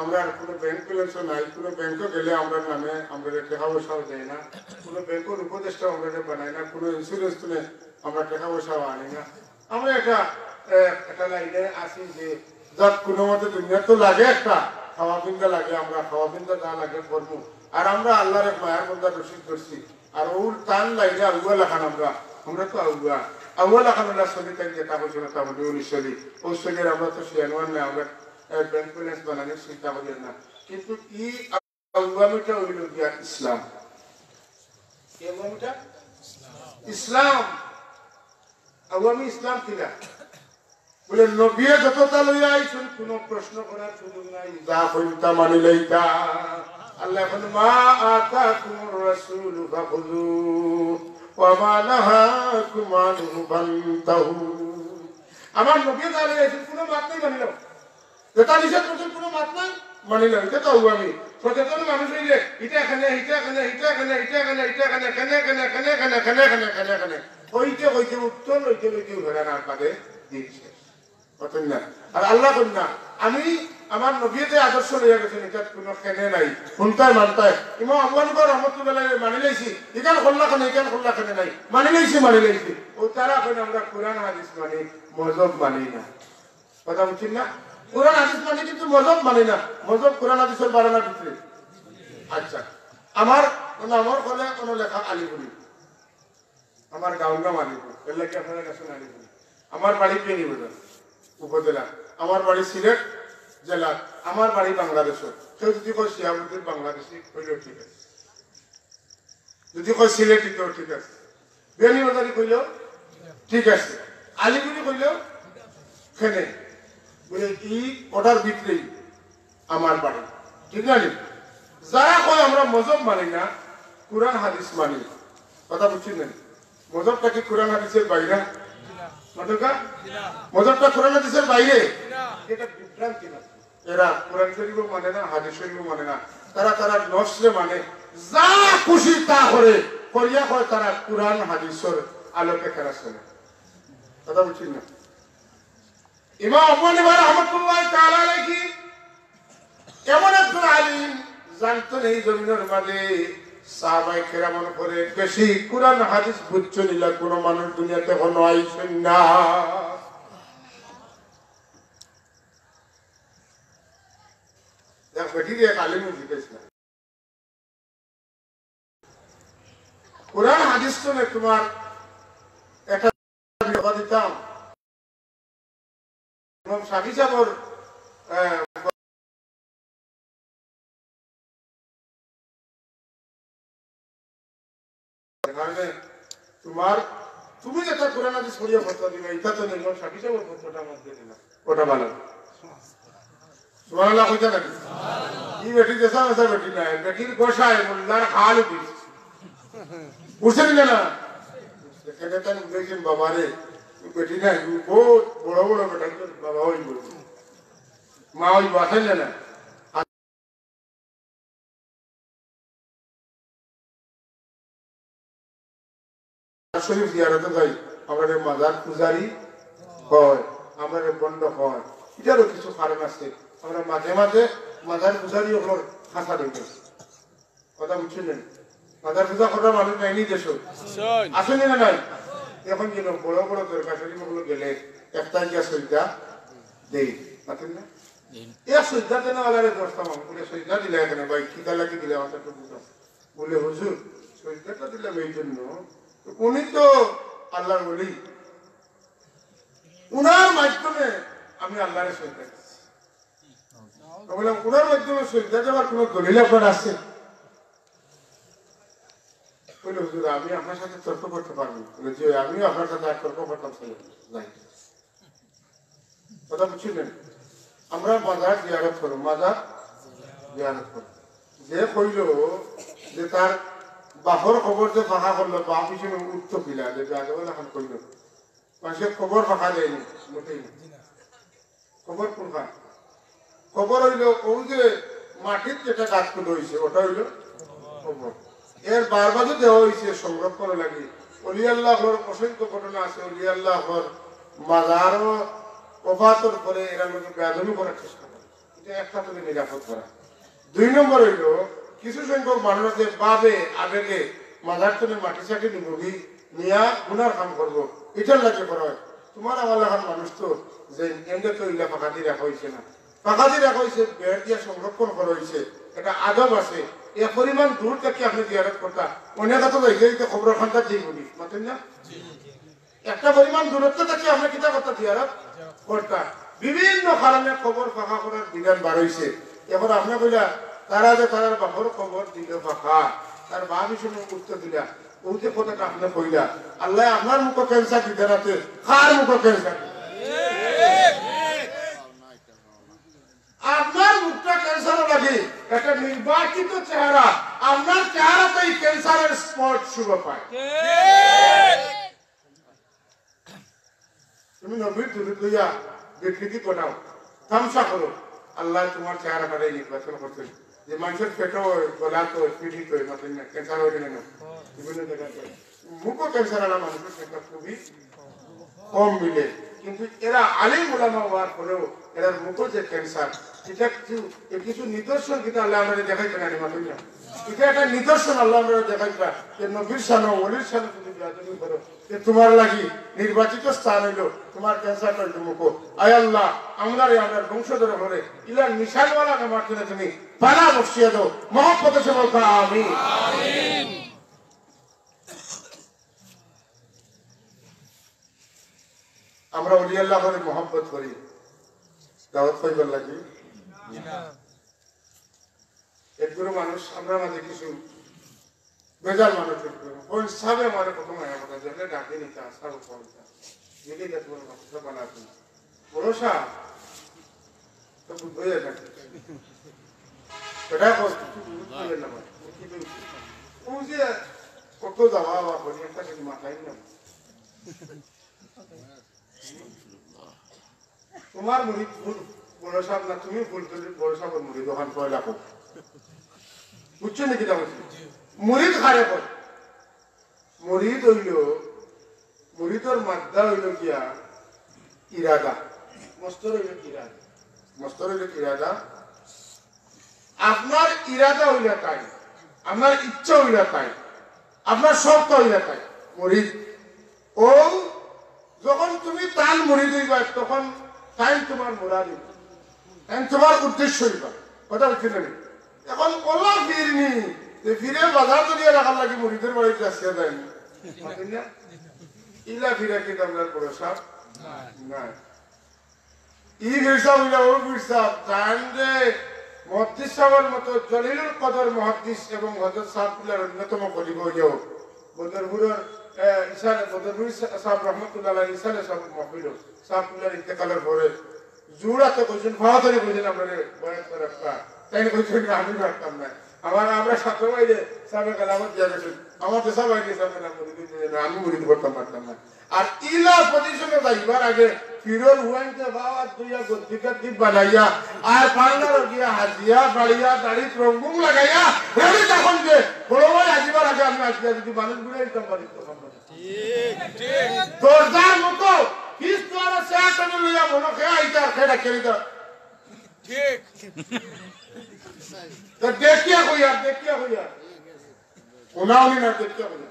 আমরা কোনো ব্যাংক ব্যালেন্সও নাই, কোনো ব্যাংকে গেলে আমরা নামে আমরা টাকা পয়সাও দেয় না, কোনো ব্যাংকের উপদেষ্টা আমরা বানাই না, কোনো ইন্স্যুরেন্স তুলে আমরা টাকা পয়সাও আনি না। আমরা একটা লাইনে আসি যে যার কোনো মতে দুনিয়া তো লাগে একটা খাওয়া পিন্দা লাগে, আমরা খাওয়া পিন্দা যা লাগে করবো, আর আমরা আল্লাহর এক মায়ার মধ্যে রসিদ করছি, আর ওর টান লাইনে আগুয়া লাখান আমরা তো আগুয়া লাখান চলি তাই যেটা বলছিল তা বলি উনি চলি ওই চলির আমরা তো শিয়ানোয়ার না, আমরা ব্যাংক ব্যালেন্স বানানোর চিন্তা করি না। কিন্তু ই আগুয়ামিটা হইল গিয়া ইসলাম, ইসলাম আওয়ামী ইসলাম কিনা বলে নবী যতটা লইয়া আইছেন কোন প্রশ্ন করার সুযোগ নাই, যা কইতা মানিলেই তা। আল্লাহ এখন মা আতাকুমুর রাসূলু ফাখুযু ওয়া মা নাহাকুম আনহু ফান্তাহু। আমার নবী তাহলে এসে কোনো মাত নাই মানিল, যেটা নিষেধ করছেন কোনো মাত নাই মানিল, এটা তো আওয়ামী সচেতন মানুষ হইলে এটা এখানে এটা এখানে এটা এখানে এটা এখানে এটা এখানে কেনে কেনে কেনে কেনে কেনে কেনে কেনে কেনে হইতে হইতে উত্তর হইতে হইতে ঘোরার কাঁধে দিন শেষ, বুঝলেন না? আর আল্লাহ করেন না আমি আমার নবীতে আদর্শ লইয়া গেছেন, এটা কোনো কেনে নাই শুনতায় মানতায় ইমাম আবু হানিফা রাহমাতুল্লাহ মানি লাইছি, এখান খোল্লা খানে এখান খোল্লা খানে নাই মানি লাইছি ও তারা কেন আমরা কোরআন হাদিস মানি মজহব মানি না। কথা বুঝছেন না? কোরআন হাদিস মানে কিন্তু মজহব মানে না, মজহব কোরআন হাদিসের বারানার ভিতরে। আচ্ছা, আমার হলে কোনো লেখা আলিপুরি, আমার গাঁও নাম আলিপুর, এর লাগে আপনারা গেছেন আলিপুরি। আমার বাড়ি বেনিবাজার উপজেলা, আমার বাড়ি সিলেট জেলা, আমার বাড়ি বাংলাদেশের। কেউ যদি কয় শিয়াবুদ্দিন বাংলাদেশি হইলেও ঠিক আছে, যদি কয় সিলেটি কেউ ঠিক আছে, বেনিবাজারি কইলেও ঠিক আছে, আলিপুরি কইলেও খেনে বলে কি ওটার ভিতরেই আমার বাড়ি, ঠিক না? যারা কয় আমরা মজহব মানি না, কোরআন হাদিস মানি, কথা বুঝছেন না? মজহবটা কি কোরআন হাদিসের বাইরে? মজহবটা কোরআন হাদিসের বাইরে, এটা বিভ্রান্তি না। এরা কোরআন শরীফও মানে না, হাদিস শরীফও মানে না, তারা নসরে মানে, যা খুশি তা করে করিয়া হয় তারা কোরআন হাদিসের আলোকে খেলা চলে, কথা বুঝছেন না? ইমাম আবু হানিফা রাহমাতুল্লাহ তাআলা আলাইহি এমন একজন আলিম জানতেন এই জমিনের মাঝে সাহাবায়ে কেরামের উপরে বেশি কোরআন হাদিস বুঝছো নিলা কোন মানুষ দুনিয়াতে হনো আইছেন না। এক বেটি এক আলিম জিজ্ঞেস কোরআন হাদিস তো তোমার একটা দিতাম এবং সাবি সাগর তোমার তুমি যেটা কোরআন হাদিস পড়িয়া ফতোয়া দিবে, এটা তো নির্মল সাবি সাগর ফতোয়াটা মধ্যে দিলাম, ওটা ভালো। সুবহানাল্লাহ কইতা নাকি? এই বেটি দেশা মেশা বেটি না, বেটির গোসায় মোল্লার হাল দিস বুঝছেন না? এখানে তাই বুঝেছেন বাবারে বেটি না, বহুত বড় বড় বেটা বাবা হইব, মা হইব, আসেন না? শরীফ জিয়ারতে যাই, আমাদের মাজার পূজারি হয়, আমাদের বন্ধ হয়, এটারও কিছু কারণ আছে। আমরা মাঝে মাঝে মাজার পূজারি ওগুলোর হাসা দিতে, কথা বুঝছেন? মাজার পূজা করার মানুষ নাইনি দেশ আসেন না নাই? এখন যেন বড় বড় দরকার শরীফ ওগুলো গেলে একটা গিয়া সজ্জা দেই, পাতেন না? এ সজ্জা দেন আলারে দশটা মানুষ বলে সজ্জা দিলে এখানে ভাই খিদা লাগি দিলে আমাকে একটু বুঝাম বলে হুজুর সজ্জাটা দিলাম এই জন্য উনি তো আল্লাহর বলি, উনার মাধ্যমে আমি আল্লাহরে সজ্জা দিচ্ছি। বললাম উনার মাধ্যমে সজ্জা দেওয়ার কোন দলিল আপনার আছে? বলে হুজুর আমি আপনার সাথে তর্ক করতে পারবো। বলে যে আমিও আপনার সাথে আর তর্ক করতাম নাই, কথা বুঝছিলেন? আমরা মাজার জিয়ারত করো, মাজার জিয়ারত করো। যে কইল যে তার বাপর খবর যে ফাঁকা করলো, বাপ হিসেবে উত্তর দিলা যে আগে এখন কইল মানুষের খবর ফাঁকা দেয়নি, মোটেই খবর কোনটা? খবর হইল ওই যে মাটির যেটা গাছ তুলে হয়েছে ওটা হইল খবর। এর বারবাদে দেওয়া হয়েছে সংরক্ষণ লাগে। অলি আল্লাহর অসংখ্য ঘটনা আছে, অলি আল্লাহর মাজারও অবাতর করে এরা লোক বেদমি করার চেষ্টা করে, এটা একটা তুমি নিরাপদ করা। 2 নম্বর হইল কিছু সংখ্যক মানুষ আছে বাবে আবেগে মাজার তুলে মাটি চাটি নিবি নিয়া গুনার কাম করবো, এটার লাগে করা হয়। তোমার আমার লাগার মানুষ তো যে এমনি তো ইলা ফাঁকা দিয়ে রাখা হয়েছে না, ফাঁকা দিয়ে রাখা হয়েছে, বেড় দিয়ে সংরক্ষণ করা হয়েছে, এটা আদব আছে। এ পরিমাণ দূর থেকে আপনি জিয়ারত করতা, অনেক তো দেখে খবর খানটা ঠিক বলি মাতেন না? একটা পরিমাণ দূরত্ব থেকে আপনি কিতা করতা জিয়ারত করতা। বিভিন্ন কারণে খবর ফাঁকা করার বিধান বার হয়েছে। এখন আপনি কইলা তারা যে তার বাপর খবর দিল ফাঁকা, তার বাপ হিসেবে উত্তর দিলা, ওই যে কথাটা আপনি কইলা আল্লাহ আপনার মুখ ক্যান্সার দিতে রাতে কার মুখ ক্যান্সার? আপনার মুখটা ক্যান্সার লাগে, একটা নির্বাচিত চেহারা, আপনার চেহারাতেই ক্যান্সারের স্পট শুভ পায়। তুমি নবীর দূরে লইয়া বিকৃতি ঘটাও, তামসা করো, আল্লাহ তোমার চেহারাটাই নির্বাচন করতে যে মানুষের পেটও গলা তো পিঠিত ক্যান্সার হয়ে গেল না, বিভিন্ন জায়গায় মুখও ক্যান্সার আলা মানুষের সেটা খুবই কম মিলে। কিন্তু এরা আলিম উলামা হওয়ার পরেও এরা মুখে যে ক্যান্সার, এটা কিছু নিদর্শন কিন্তু আল্লাহ আমরা দেখাইতে না মাতুল না, এটা একটা নিদর্শন আল্লাহ আমরা দেখাইবা যে নবীর শান ওলির শান যদি বেয়াদবি করো যে তোমার লাগি নির্বাচিত স্থান হইল তোমার ক্যান্সার হইল মুখ। আয় আল্লাহ আমরা আমার বংশধর হলে ইলার নিশানওয়ালা আমার জন্য তুমি পানা বসিয়ে দাও মহব্বত সে বলতা আমিন। আমরা ওলি আল্লাহ করে মহব্বত করি, দাওয়াত পাইবার লাগি একগুলো মানুষ আমরা মাঝে কিছু বেজার মানুষ ওই সাবে আমার প্রথম কথা জন্য ডাকে নিতে আসার পয়সা দিলে যে তোমার কথা বানাতে ভরসা তো বুঝে যাচ্ছে সেটা বুঝে না বুঝে কত যাওয়া বা করি একটা কিন্তু মাথায় না তোমার মুড়ি ভুল বড় সাহেব না তুমি ভুল করলে বড় সাহেবের মুড়ি দোকান পয়লা হোক বুঝছো নাকি তেমন মুড়িদ খারে পড়ে মুড়িদ হইল মুড়িদর মাদ্দা হইল গিয়া ইরাদা, মস্তর হইল ইরাদা, মস্তর হইল ইরাদা। আপনার ইরাদা হইল তাই, আপনার ইচ্ছা হইল তাই, আপনার শব্দ হইল তাই মুড়িদ। ও যখন তুমি তান মুড়িদ হইবা তখন টাইম তোমার মুরাদ হইবা, টাইম তোমার উদ্দেশ্য হইবা, কথা বলছি না। এখন কলা ফিরনি ফিরে বাজার যদি রাখার লাগে মুড়িদের বাড়িতে আসতে দেয়নি ইলা ফিরা কি আপনার বড় সাপ নাই ই ফিরসাব ইলা ও ফিরসাব জান যে মুহাদ্দিস সাহেবের মতো জলিলুল কদর মুহাদ্দিস এবং হযরত সাহেবুল্লাহর অন্যতম খলিফা হইও বদরপুরের ইসালে বদরপুর সাহেব রহমাতুল্লাহ আলাইহি ইসালে সাহেব মাহফিল সাহেবুল্লাহর ইন্তেকালের পরে জুড়াতে কইছেন ফাহাদারি কইছেন আপনারে বয়াত করে রাখা তাই কইছেন আমি রাখতাম না আমার আমরা সাথে বাইরে সাবে কালামত দিয়া গেছেন আমার তো সবাই দিয়ে সামনে না আমি মুড়ি করতাম পারতাম না। আর ইলা পজিশনে যাইবার আগে ফিরোর হুয়াইতে বাবা দুইয়া গদ্দিকা দ্বীপ বানাইয়া আর পার্লার গিয়া হাজিয়া বাড়িয়া দাড়ি রঙ্গুম লাগাইয়া রেডি তখন যে বড় ভাই আজিবার আগে আমি আসিয়া যদি মানুষ ঘুরে দিতাম পারি ঠিক ঠিক তোর যার মতো কিস দ্বারা সেটা লইয়া মনে খেয়ে আইতা খেড়া খেলি দাও ঠিক तो देखिए कोई यार उन्होंने ना देखिए कोई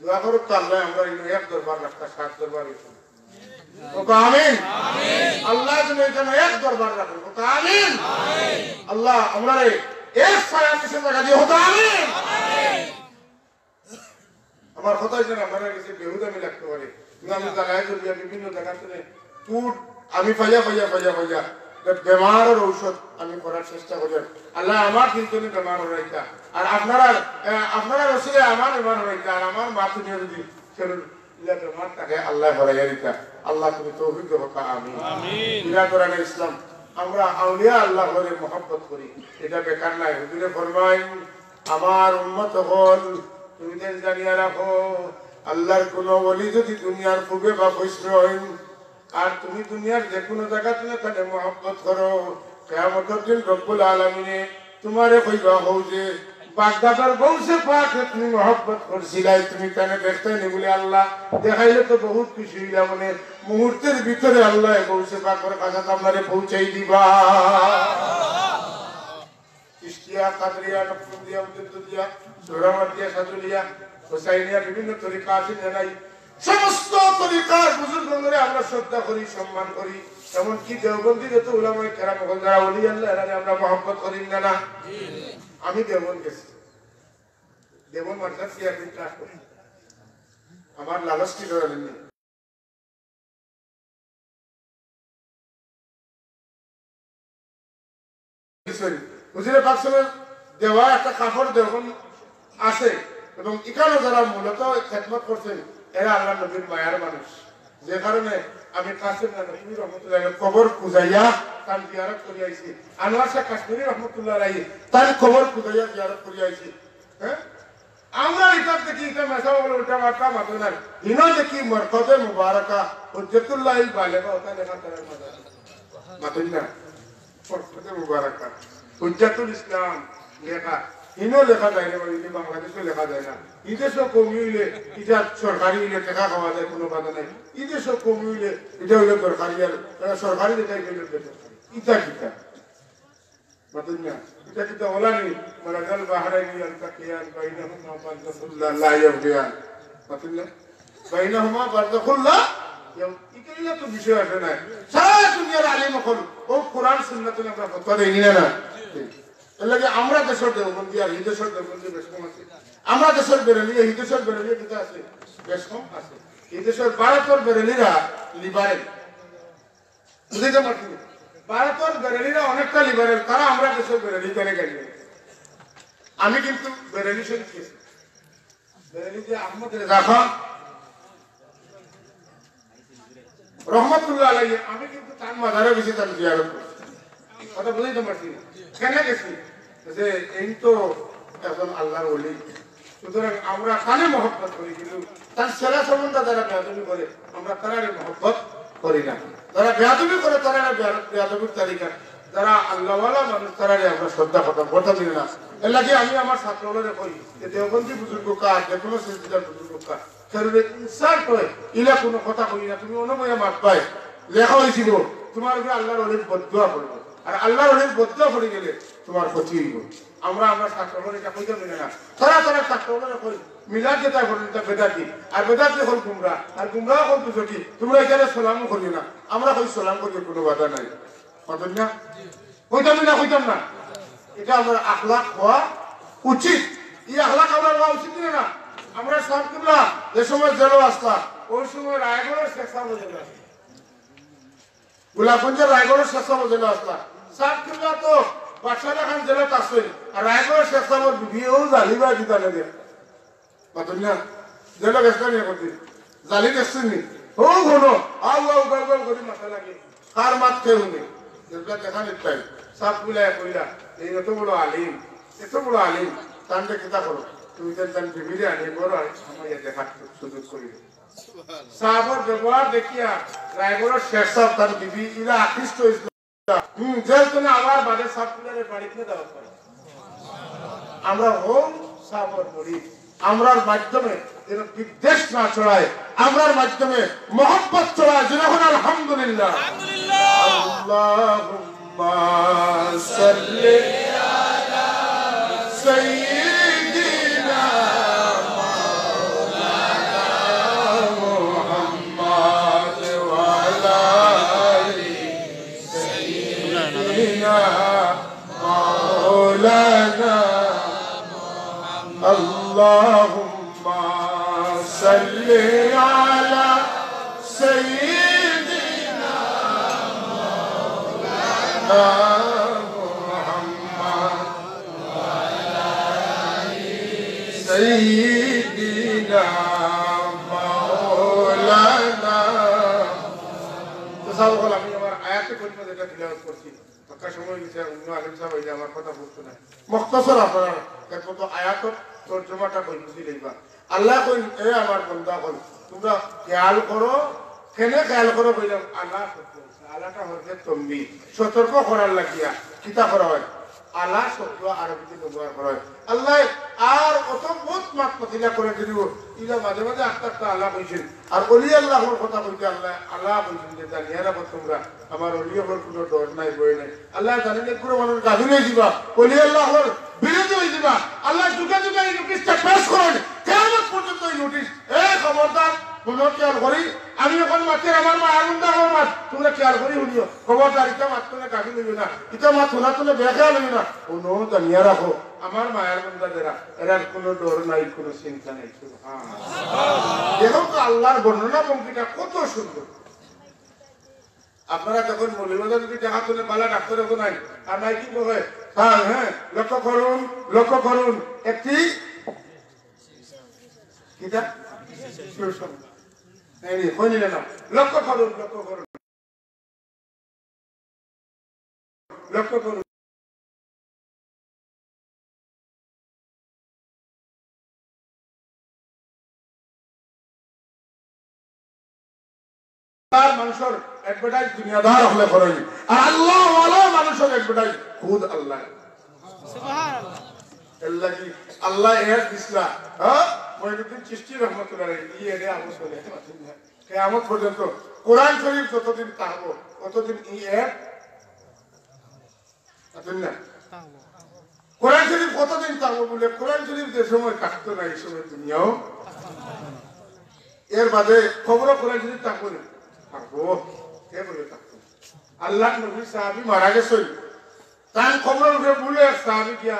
दुआ करो ताल्ला हमरा इन एक दरबार रखता सात दरबार तो आमीन अल्लाह ने इतना एक दरबार रखो तो आमीन अल्लाह हमारे एक साया से लगा दिया होता आमीन हमार होता है ना हमारे किसी बेहुदा में लगते वाले हम जगह जो दिया विभिन्न जगह से टूट আমি ফাইয়া বেমারের ঔষধ আমি করার চেষ্টা করি আল্লাহ আমার কিন্তু বেমার হইতা আর আপনারা রসিলে আমার বেমার হইতা আর আমার মা তুমি যদি বেমার থাকে আল্লাহ হরাইয়া দিতা আল্লাহ তুমি তৌফিক দাও আমিন ইলা কোরআন ইসলাম আমরা আউলিয়া আল্লাহর মহব্বত করি এটা বেকার নাই হুজুরে ফরমায় আমার উম্মত হল তুমি জানিয়া রাখো আল্লাহর কোন ওলি যদি দুনিয়ার পূর্বে বা বৈষ্ণব হয় আর তুমি দুনিয়ার যে কোনো জায়গা তুমি তাকে মহব্বত করো কিয়ামতের দিন রব্বুল আলামিনে তোমারে কইবা হও যে বাগদাদার বংশে পাক তুমি মহব্বত করছিলাই তুমি তানে দেখতে নি বলে আল্লাহ দেখাইলে তো বহুত খুশি হইলা মানে মুহূর্তের ভিতরে আল্লাহ বংশে পাকের কাছে আপনারে পৌঁছাই দিবা ইশতিয়া কাদরিয়া নকশবন্দিয়া মুজাদ্দিদিয়া সুহরাওয়ার্দিয়া সাদুলিয়া হুসাইনিয়া বিভিন্ন তরিকা আছে জানাই সমস্ত তরিকার বুজুর্গদের আমরা শ্রদ্ধা করি সম্মান করি এমনকি দেওবন্দি যত উলামায়ে কেরাম যারা ওলি আল্লাহ এরা আমরা মহব্বত করি না আমি দেওবন্দ গেছি দেওবন্দ মাদ্রাসা ইয়ারবিন ক্লাস করি আমার লালচ কি ধরেন হুজুরে পাক সাহেব দেওয়া একটা কাপড় দেওবন্দ আছে এবং এখানে যারা মূলত খেদমত করছেন এরা আল্লাহ নবীর মায়ার মানুষ যে কারণে আমি কাসিম নবী রহমতুল্লাহ কবর খুঁজাইয়া তার জিয়ারত করি আইছি আনোয়ার শাহ কাশ্মীরি রহমতুল্লাহ আলাইহি তার কবর খুঁজাইয়া জিয়ারত করি আইছি হ্যাঁ আমরা এটা দেখি এটা মেসা বলে উল্টা মারতা মাতো না ইনো দেখি মরকতে মুবারাকা হুজ্জতুল্লাহ বালেগা ওটা লেখা তার মাদার মাতো না মরকতে মুবারাকা হুজ্জতুল ইসলাম লেখা হিনো লেখা যায় না বাংলাদেশে লেখা যায় না বিদেশও কমি হইলে এটা সরকারি হইলে টাকা খাওয়া যায় কোনো বাধা নাই বিদেশও কমি হইলে এটা হইলে দরকারি আর সরকারি যেটাই হইলে ইটা কিতা বাতুন না এটা কিতা ওলা নেই মারাজাল বাহরাইনি আলতাকিয়ান বাইনাহুমা বারযাখুল্লাহ লা ইয়াবগিয়ান বাতুন না বাইনাহুমা বারযাখুল্লাহ ইকেইলা তো বিষয় আছে না সারা দুনিয়ার আলেম হল ও কোরআন সুন্নাতে আমরা ফতোয়া দেই না এর লাগে আমরা দেশের দেওবন্দি আর হিদেশের দেওবন্দি বেশ কম আছে আমরা দেশের বেরেলিয়া হিদেশের বেরেলিয়া কিতা আছে বেশ কম আছে হিদেশের ভারতের বেরেলিরা লিবারেল বুঝতে পারছি ভারতের বেরেলিরা অনেকটা লিবারেল তারা আমরা দেশের বেরেলি করে গেল আমি কিন্তু বেরেলি শুনছি বেরেলি যে আহমদ রেজা খান রহমতুল্লাহ আলাইহি আমি কিন্তু তার মাজারে গেছি তার জিয়ারত করছি কথা বুঝতে পারছি কেন গেছি যে এই তো এখন আল্লাহর ওলি সুতরাং আমরা কানে মহব্বত করি কিন্তু তার সেরা সম্বন্ধে যারা বেয়াদবি করে আমরা তারারে মহব্বত করি না যারা বেয়াদবি করে তারা বেয়াদবির তালিকা যারা আল্লাহওয়ালা মানুষ তারারে আমরা শ্রদ্ধা কথা দিই না এর লাগে আমি আমার ছাত্রগুলোরে কই যে দেওবন্দি বুজুর্গ কাজ যে কোনো সিলসিলার বুজুর্গ কাজ শরীরে ইনসাল্ট হয় ইলা কোনো কথা কই না তুমি অনুময় মাত পাই লেখা হয়েছিল তোমার উপরে আল্লাহর ওলির বদদুয়া করবে আর আল্লাহর ওলির বদদুয়া করে গেলে তোমার ক্ষতি হইব আমরা আমরা ছাত্রগুলো এটা কইতে মিলে না তারা ছাত্রগুলো কই মিলাদ যেটা করেন এটা বেদাতি আর বেদাতি হল গুমরা আর গুমরা হল দুজটি তোমরা এখানে সালামও করি না আমরা কই সালাম করি কোনো বাধা নাই কইতাম না কইতাম না এটা আমরা আখলাক হওয়া উচিত এই আখলাক আমরা হওয়া উচিত না আমরা সব কিবলা যে সময় জেলো আসলা ওই সময় রায়গড়ের শেষা মজেল আসলা গোলাপগঞ্জের রায়গড়ের শেষা মজেল আসলা সব কিবলা তো বাদশাহ খান জেলত আসেন আর রায়গড়ের শেষা মর বিয়েও জালিবা দিতা লাগে বাতুন না জেলো গেছটা নিয়ে করতে জালি দেখছেন নি ও ঘনো আউ গল করে মাথা লাগে কার মাত খেয়ে হুনে যেটা দেখা নিতাই সব মিলায় কইলা এই এত বড় আলিম তান্ডে কিতা করো তুমি তান বিবিরে আনি বড় আমার দেখা সুযোগ করি সাহাবার ব্যবহার দেখিয়া রায়গড়ের শেষ সাহেব তার বিবি ইরা আকৃষ্ট হয়েছিল যেহেতু আবার বাড়ির সাতপুরের বাড়িতে দেওয়া করে আমরা হোম সাহাবার করি আমরার মাধ্যমে যেন বিদ্বেষ না ছড়ায় আমরার মাধ্যমে মহব্বত ছড়ায় যেরকম আলহামদুলিল্লাহ আল্লাহুম্মা সাল্লি আলা সাইয়্যিদিনা মাওলানা মুহাম্মদ ওয়া আলা আলি সাইয়্যিদিনা মাওলানা اللهم صل على سيدنا مولانا محمد وعلى سيدنا مولانا تصور আমি আমার আয়াতে করিমা যেটা তিলাওয়াত করছি পাকা সময় নিচে অন্য আলেম সাহেব এই আমার কথা বুঝতো না মুখতাসর আপনারা দেখো তো আয়াত তর্জমাটা কই বুঝি লইবা আল্লাহ কই এ আমার বান্দা কই তোমরা খেয়াল করো কেনে খেয়াল করো কইলাম আল্লাহ আল্লাহটা হচ্ছে তুমি সতর্ক করার লাগিয়া কিতা করা হয় আল্লাহ শব্দ আরবিতে ব্যবহার করা হয় আল্লাহ আর অত বহুত মাত মতিলা করে দিব ইলা মাঝে মাঝে আত্মাটা আল্লাহ কইছেন আর ওলি আল্লাহর কথা কইতে আল্লাহ কইছেন যে জানিয়া রাখো তোমরা আমার ওলিয়র কোনো ডর নাই বই নাই আল্লাহ জানেন পুরো মানুষ গাভীর হয়ে যাবা ওলি আল্লাহর বিরোধী হয়ে যাবা আল্লাহ যুগে যুগে এই নোটিশটা পাস করেন কিয়ামত পর্যন্ত এই নোটিশ খবরদার কোনো খেয়াল করি আমি এখন মাছের আমার মা আনন্দ আমার মাছ তোমরা খেয়াল করি শুনিও খবরদার ইটা মাছ তোলে গাভী লইবে না ইটা মাছ শোনা তোলে বেখা লইবে না কোনো জানিয়া রাখো আমার মায়ের বন্ধা যারা এরার কোনো ডর নাই কোনো চিন্তা নাই দেখো তো আল্লাহর বর্ণনা পঙ্ক্তিটা কত সুন্দর আপনারা যখন মৌলিবাজার যদি দেখা তোলে পালা ডাক্তার তো নাই আর নাই কি কয় হ্যাঁ লক্ষ্য করুন একটি কিটা লক্ষ্য করুন মানুষের অ্যাডভার্টাইজ দুনিয়াদার হলে করেন আর আল্লাহ ওয়ালা মানুষের অ্যাডভার্টাইজ খুদ আল্লাহ সুবহানাল্লাহ এল্লাহি আল্লাহ এর দিসলা হ্যাঁ মঈনুদ্দিন চিশতি রহমাতুল্লাহ আলাইহি এর আমল চলে কিয়ামত পর্যন্ত কোরআন শরীফ যতদিন থাকবো ততদিন এর আছেন না কোরআন শরীফ কতদিন থাকবো বলে কোরআন শরীফ যে সময় থাকতো না এই সময় দুনিয়াও এর বাদে খবর কোরআন শরীফ থাকবো না থাকবো কে বলে থাকতো আল্লাহ নবী সাহাবী মারা গেছেন তার খবর উঠে বলে সাহাবী গিয়া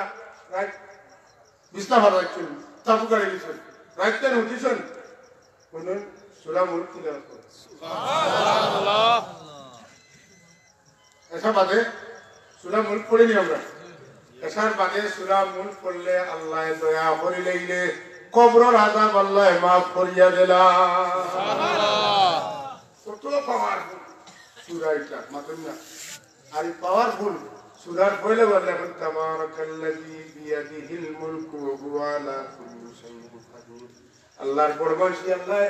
রাইট বিছনা ভাড়াচ্ছেন তাবু গাড়ি গেছেন রাইট টাইম উঠিছেন বলুন সূরা মুলক তিলাওয়াত করেন সুবহানাল্লাহ এসা বাদে সূরা মুলক পড়িনি আমরা এসার বাদে সূরা মুলক পড়লে আল্লাহ দয়া করিলে কবরের আযাব আল্লাহ মাফ করিয়া দিলা সুবহানাল্লাহ কত পাওয়ারফুল সূরা এটা মাত্র না আর পাওয়ারফুল সূরার পয়লা বললে তাবারাকাল্লাযী বিয়াদিহিল মুলকু ওয়া হুয়া আলা কুল্লি শাইইন কাদির আল্লাহর বড়বাসী আল্লাহ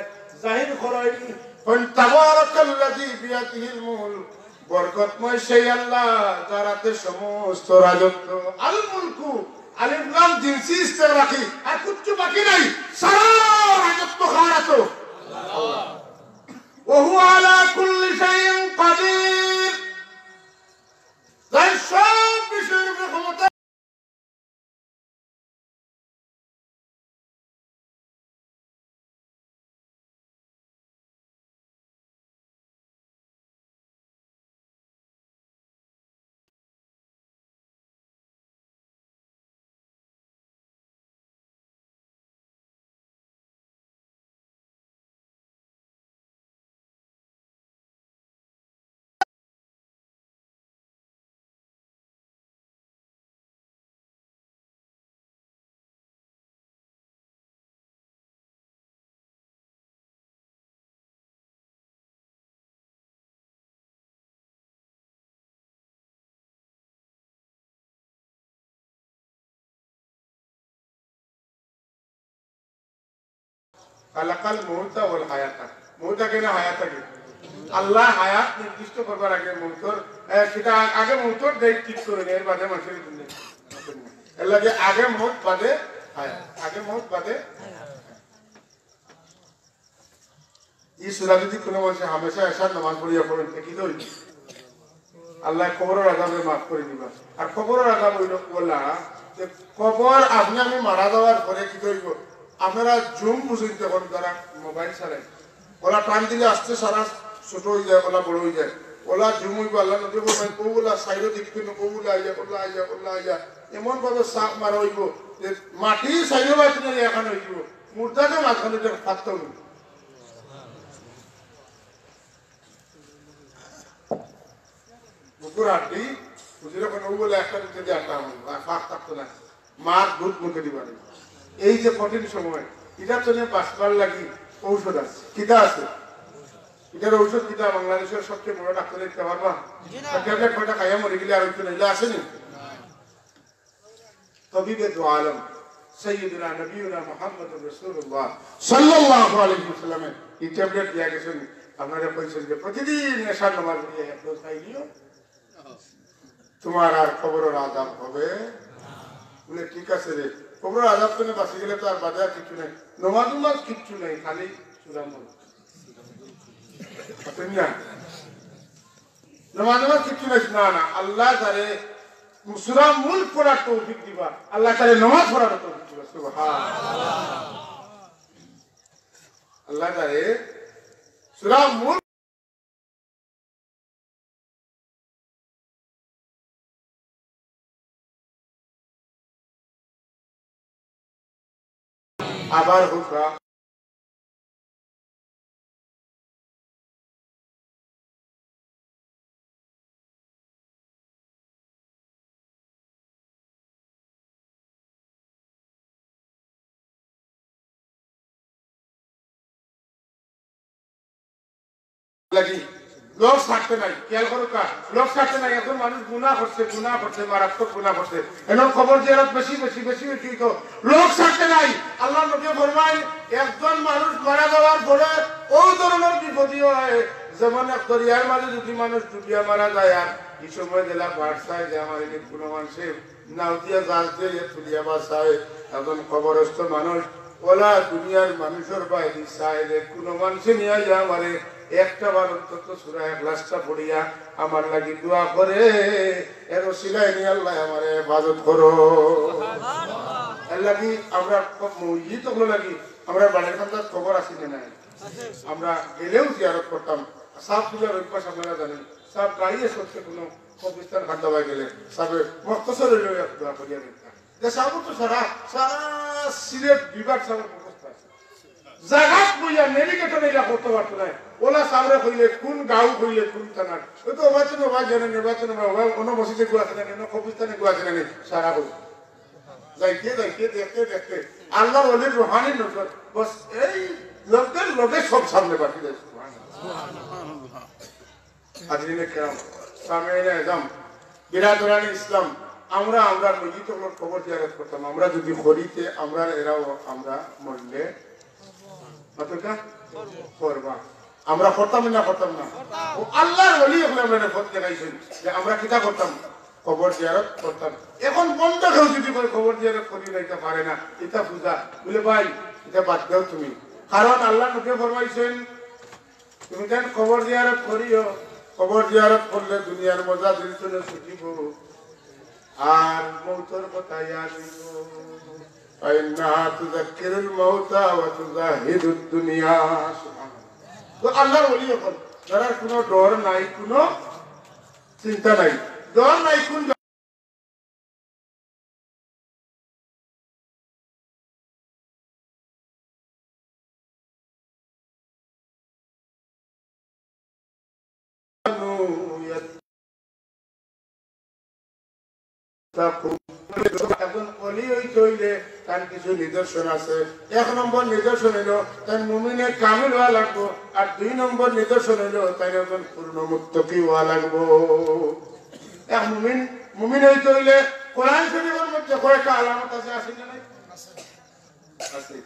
জাহির করায়নি কোন তাবারাকাল্লাযী বিয়াদিহিল মুলক বরকতময় সেই আল্লাহ যার হাতে সমস্ত রাজত্ব আল মুলকু আলিফ লাম জিনসি ইস্তেগরাকি আর কিচ্ছু বাকি নাই সারা রাজত্ব কার আছে আল্লাহ ওয়া হুয়া আলা কুল্লি শাইইন কাদির তাই সব বিষয়ের উপর ক্ষমতা খালাকাল মউতা ওয়াল হায়াতা মউতা কেন হায়াতা কে আল্লাহ হায়াত নির্দিষ্ট করবার আগে মউতর সেটা আগে মউতর দেখ ঠিক করে এর বাদে মানুষের দুনিয়া এর লাগে আগে মউত বাদে হায়াত আগে মউত বাদে এই সূরা যদি কোনো মানুষ হামেশা এশার নামাজ পড়িয়া পড়েন কি দই আল্লাহ কবরের আযাবে maaf করে দিবা আর কবরের আযাব হইল বলা যে কবর আপনি আমি মারা যাওয়ার পরে কি কইব আপনারা জুম বুঝেন তখন যারা মোবাইল চালায় ওলা টান দিলে আসতে সারা ছোট হয়ে যায় ওলা বড় হয়ে যায় ওলা জুম হইব আল্লাহ নবী বলেন ওগুলা সাইডে দেখতে না ওগুলা আইয়া এমন ভাবে সাপ মারা হইব যে মাটি সাইডে বাঁচি না এখন হইব মুর্দাকে মাঝখানে ফাটতে হইব বুকুর হাড্ডি বুঝলে কোনো ওগুলা একটা দিতে দিয়ে আটটা ফাঁক থাকতো না মার দুধ মুখে দিবার এই যে কঠিন সময় এটার জন্য বাঁচবার লাগি ঔষধ আছে কিতা আছে এটার ঔষধ কিতা বাংলাদেশের সবচেয়ে বড় ডাক্তার দিতে পারবা ট্যাবলেট কয়টা খাইয়া মরে গেলে আর একটু নাইলে আসেনি তবিবে দু আলম সৈয়দুনা নবিয়ুনা মুহাম্মদুর রাসূলুল্লাহ সাল্লাল্লাহু আলাইহি ওয়াসাল্লাম এই ট্যাবলেট দিয়া গেছেন আপনারা কইছেন যে প্রতিদিন নেশার নামাজ পড়িয়ে এক ডোজ খাইলিও তোমার আর কবরের আযাব হবে বলে ঠিক আছে রে কবরের আযাব থেকে বাঁচি গেলে তো আর বাধা কিছু নাই নামাজ কিচ্ছু নাই খালি সূরা মুলক নামাজ কিচ্ছু নাই না আল্লাহ তারে সূরা মুলক পড়ার তৌফিক দিবা আল্লাহ তারে নামাজ পড়ার তৌফিক দিবা সুবহানাল্লাহ আল্লাহ তারে সূরা মুলক আবার হুকরা লাগি লোক থাকতে নাই খেয়াল করো কা লোক থাকতে নাই এখন মানুষ গুনাহ করছে মারাত্মক গুনাহ করছে এমন খবর যে বেশি তো লোক থাকতে নাই আল্লাহ নবী ফরমায় একজন মানুষ মারা যাওয়ার পরে ওই ধরনের বিপদই হয় যেমন এক দরিয়ার মাঝে যদি মানুষ ডুবিয়া মারা যায় আর এই সময় জেলা বাড়ছায় যে আমার এনে কোনো মানুষের নাও দিয়া গাছ দিয়ে তুলিয়া বাসায় এখন খবরস্থ মানুষ ওলা দুনিয়ার মানুষের বাইরে চায় যে কোনো মানুষে নিয়ে যা আমারে একটা বার অন্তত সূরা ইখলাসটা পড়িয়া আমার লাগি দোয়া করে এর ওসিলায় নিয়ে আল্লাহ আমারে হেফাজত করো আল্লাহ কি আমরা মসজিদ ওগুলো লাগি আমরা বাড়ির কান্দার খবর আসি না নাই আমরা গেলেও জিয়ারত করতাম সাপ পূজার অভ্যাস আপনারা জানেন সাপ গাড়িয়ে সত্যি কোনো কবিস্তান খাদ্যাবায় গেলে সাপে মক্তসর দোয়া করিয়া দিতাম সাপ তো সারা সারা সিলেট বিভাগ সাপের মুখস্থ আছে জাগাত বইয়া নেভিগেটর এটা করতে পারতো না ওলা সামনে কইলে কোন গাঁও কইলে কোন থানার ওই তো নির্বাচনে কোনো মসজিদে গুয়া আছে না কোনো কবিস্তানে গুয়া আছে না সারা বই যাইতে যাইতে দেখতে দেখতে আল্লাহর ওলির রুহানি নজর বস এই লোকের লোকে সব সামনে বাকি দিয়েছে হাজরিনে কেরাম সামনে একদম বিরাদরানি ইসলাম আমরা মসজিদ খবর জিয়ারত করতাম আমরা যদি করিতে আমরা এরাও আমরা মরলে করবা আমরা করতাম না আল্লাহর ওলি আমরা ভোট দেখাইছেন যে আমরা কিতা করতাম খবর জিয়ারত করতাম এখন বন্ধ কেউ যদি খবর জিয়ারত করি নাইতে পারে না এটা পূজা বলে ভাই এটা বাদ দাও তুমি কারণ আল্লাহ মুখে ফরমাইছেন তুমি কেন খবর জিয়ারত করিও খবর জিয়ারত করলে দুনিয়ার মজা দিল চলে ছুটিব আর মৌতর কথা ইয়াদ فإنها تذكر الموتى وتزهد الدنيا তো আল্লাহর ওলি এখন যারা কোনো ডর নাই কোনো চিন্তা নাই ডর নাই কোন এখন অলি হইলে তার কিছু নিদর্শন আছে এক নম্বর নিদর্শন হইল তার মুমিনে কামিল হওয়া লাগবো আর 2 নম্বর নিদর্শন হইল তাই একজন পূর্ণ মুত্তাকি হওয়া লাগবো এক মুমিন হইতে হইলে কোরআন শরীফের মধ্যে কয়েকটা আলামত আছে আছে না নাই আছে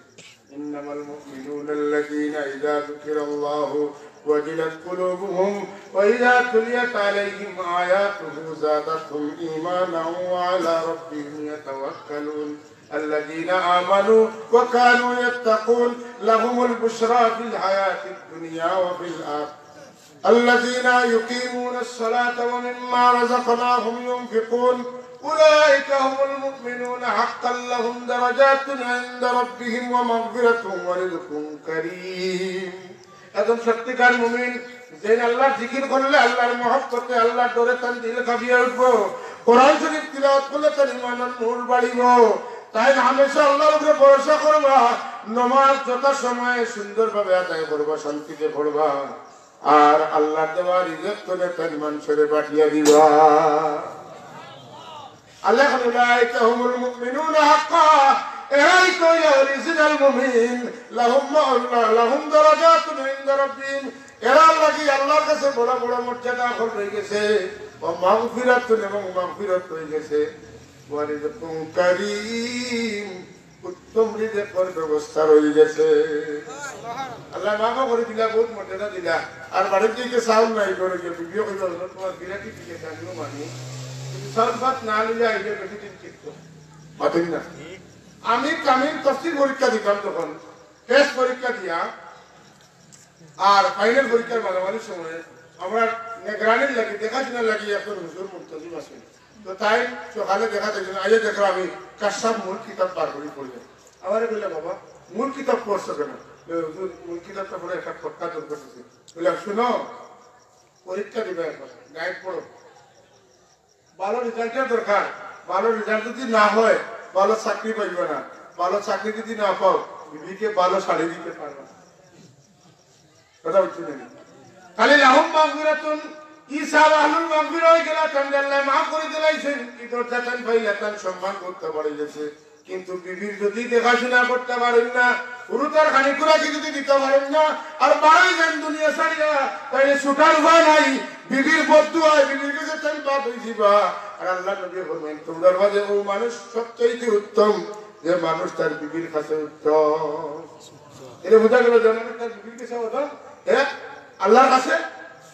ইন্নামাল মুমিনুনা আল্লাযীনা ইযা যুকিরাল্লাহু وجلت قلوبهم وإذا تليت عليهم آياته زادتهم إيمانا وعلى ربهم يتوكلون الذين آمنوا وكانوا يتقون لهم البشرى في الحياة الدنيا وفي الآخرة الذين يقيمون الصلاة ومما رزقناهم ينفقون أولئك هم المؤمنون حقا لهم درجات عند ربهم ومغفرة ورزق كريم একজন সত্যিকার মুমিন যে আল্লাহর জিকির করলে আল্লাহর মহব্বতে আল্লাহর ডরে তার দিল কাঁপিয়ে উঠবো কোরআন শরীফ তিলাওয়াত করলে তার ঈমানের নূর বাড়িব তাই হামেশা আল্লাহর উপরে ভরসা করবা নামাজ যথা সময়ে সুন্দরভাবে আদায় করবা শান্তিতে পড়বা আর আল্লাহর দেওয়া রিজিক করে তার ঈমান ছেড়ে পাঠিয়ে দিবা আল্লাহ উলাইকা হুমুল মুমিনুনা হাক্কা এরাই তো অরিজিনাল মুমিন লাহুম দারাজাতুন ইনদা রাব্বিহিম এরা লাগি আল্লাহর কাছে বড় বড় মর্যাদা হয়ে গেছে ও মাগফিরাতুন এবং মাগফিরাত হয়ে গেছে ওয়া রিজকুন কারীম উত্তম রিজকের ব্যবস্থা হয়ে গেছে আল্লাহ মাফ করে দিলা বহুত মর্যাদা দিলা আর বাড়ির দিকে সাউন্ড নাই করে যে ভিডিও কইলো তোমার বিরাটি দিকে জানিও মানি কিন্তু সাউন্ড না নিলে আইলে বেশি দিন ঠিক তো মাতেন না আমি কামিল তফসির পরীক্ষা দিতাম তখন টেস্ট পরীক্ষা দিয়া আর ফাইনাল পরীক্ষার মাঝামাঝি সময়ে আমরা নিগরানির লাগি দেখাশোনার লাগি এখন হুজুর মুর্তজিম আছেন তো তাই সকালে দেখা দেখলেন আজকে দেখো আমি কাশাব মূল কিতাব পার করি পড়লেন আমারে বললে বাবা মূল কিতাব পড়ছো কেন হুজুর মূল কিতাবটা পড়ে একটা ফটকা তোর করতেছি বললাম শুনো পরীক্ষা দিবে এখন গাইড পড়ো ভালো রেজাল্টের দরকার ভালো রেজাল্ট যদি না হয় ভালো চাকরি পাইবে না ভালো চাকরি যদি না পাও বিবিকে ভালো শাড়ি দিতে পারবে না কথা বলছি না খালি লাহুম মাগফিরাতুন ঈসা আহলুল মাগফিরা হয়ে গেল আল্লাহ মাফ করে দিলাইছেন কি দরজাটান পাইলাতান সম্মান করতে পারে গেছে কিন্তু বিবির যদি দেখাশোনা করতে পারেন না পুরুতার খানিকুরা কি যদি দিতে পারেন না আর বাড়াই যান দুনিয়া ছাড়িয়া তাইলে ছুটার উপায় নাই বিবির বদুয়া বিবির কাছে তাই বাদ হয়ে যাবা আর আল্লাহ নবী বলেন তোমরা মাঝে ও মানুষ সবচেয়ে উত্তম যে মানুষ তার বিবির কাছে উত্তম এটা বোঝা গেল জানেন তার বিবির কাছে উত্তম হ্যাঁ আল্লাহর কাছে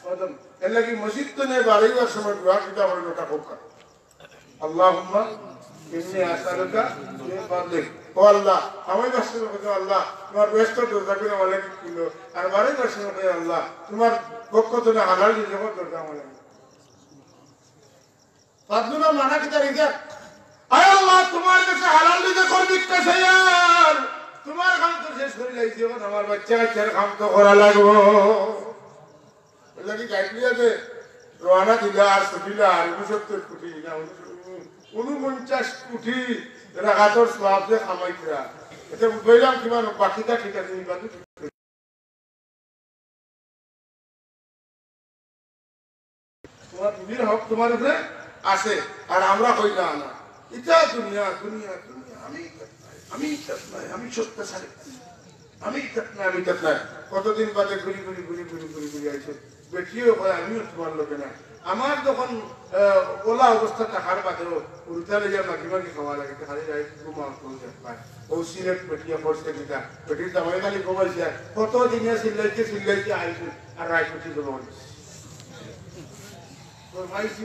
উত্তম এর লাগি মসজিদ তো নেই বাড়াইবার সময় দোয়া কিতা করেন ওটা হোক আল্লাহুম্মা ইন্নী আসআলুকা মিন ফাদলিক ও আল্লাহ আমি বাসনা করি আল্লাহ তোমার ব্যস্ত দরজা করে আমাকে দিলো আর বাড়াইবার সময় করি আল্লাহ তোমার পক্ষ থেকে হালাল রিজিক দরজা আমাকে ফাদলুনা মানা কিতা রিজিক আয় আল্লাহ তোমার কাছে হালাল রিজিক করবি কাছে यार তোমার কাম তো শেষ করে লাইছি এখন আমার বাচ্চা কাচ্চার কাম তো করা লাগবো লাগি গাইডলিয়াতে রওনা দিলা আর ছুটিলা আর 69 কোটি না 49 কোটি রাগাতর সওয়াব যে কামাইতরা এটা বললাম কিমান বাকিটা ঠিক আছে নি বাকি তোমার বিবির হক তোমার উপরে আছে আর আমরা কই না না এটা দুনিয়া দুনিয়া দুনিয়া আমি সত্য সারি আমি তৎনা কতদিন বাদে ঘুরি আইছে বেটিও কয় আমিও তোমার লোকে না আমার যখন ওলা অবস্থা থাকার বাদেও উল্টালে যা মাগি খাওয়া লাগে খালি যাই ঘুমা করে যায় ও সিলেট বেটিয়া ফোর্সে দিতা বেটির দামাই খালি ঘুমাইছে কত দিনে সিল্লাইতে আইছে আর রাইকুটি জমা মাইছি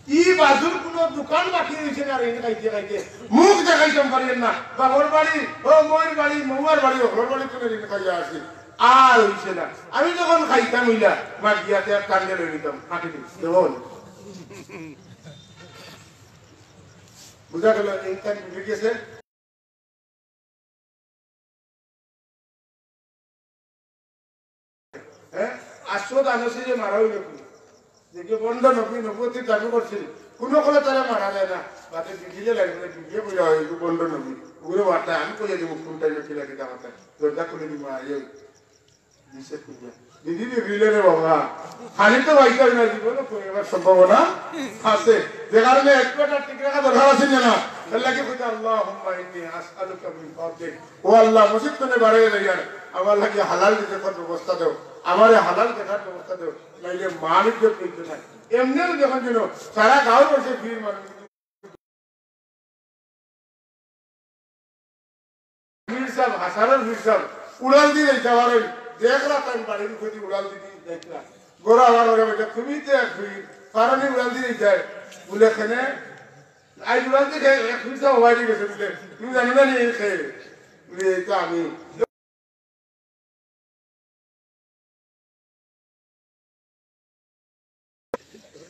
ই বাজুর কোন দোকান বাকি রয়েছে না রে খাইতে মুখ দেখাইতাম পারেন না বাবার বাড়ি ও মোর বাড়ি মৌয়ার বাড়ি ওর বাড়ি কোন দিন খাইয়া আসি আর হইছে না আমি যখন খাইতাম হইলা মা গিয়াতে আর টাঙ্গে লই নিতাম হাঁটি দেবন বুঝা গেল এই টাইম বুঝে গেছে হ্যাঁ আসদ আনছে যে মারা হইল দেখে বন্ধ নবী দাবি করছিল কোনো কলে তারা মারা যায় না বাতে দিদিলে লাগবে দিদিয়ে বলে হয় বন্ধ নবী ওগুলো বার্তা আমি করে দেবো কোন টাইমে কি লাগে জামাতে দরজা খুলে দিব আইও দিছে খুঁজে দিদি দিলে রে বাবা খালি তো বাইকার না জীবনে পরিবার সম্ভাবনা আছে যে কারণে একটু ঠিক রাখা দরকার আছে না আল্লাহকে কইতে আল্লাহুম্মা ইন্নী আসআলুকা মিন ফাদলিক ও আল্লাহ মসজিদ তনে বাড়ায় দেন আমার লাগি হালাল দিতে ব্যবস্থা দাও আমারে হালাল দেখার ব্যবস্থা দাও নাইলে মালিক যে পেতে না এমনিও যখন যেন সারা গাঁও বসে ভিড় মানুষ ভিড় সব হাসারের ভিড় সব উড়াল দিয়ে যাওয়ার দেখলা টাইম বাড়ির প্রতি উড়াল দিদি দেখলা গোড়া আমার ঘরে বেটা তুমি তো এক ভিড় কারণে উড়াল দিয়ে যায় বলে এখানে আজ উড়াল দিয়ে এক ভিড়টা হওয়াই গেছে বলে তুমি জানো না নিয়ে খেয়ে বলে এটা আমি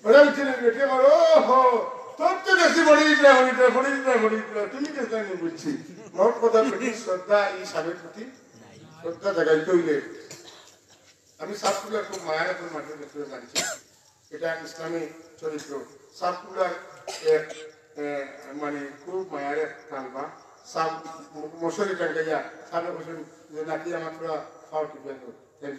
ওরা উঠছিল বেটে বলো ওহো তোর তো বেশি তুমি কেন বুঝছি মোট কথা প্রতি শ্রদ্ধা এই স্বামীর প্রতি শ্রদ্ধা জায়গায় তৈলে আমি সাতপুলার খুব মায়ের এখন মাঠের ভেতরে জানছি এটা ইসলামী চরিত্র সাতপুলার এক মানে খুব মায়ের এক কালবা সাপ মশারি টাঙ্গাইয়া সামনে বসেন যে নাকি আমার পুরা খাওয়া টিপে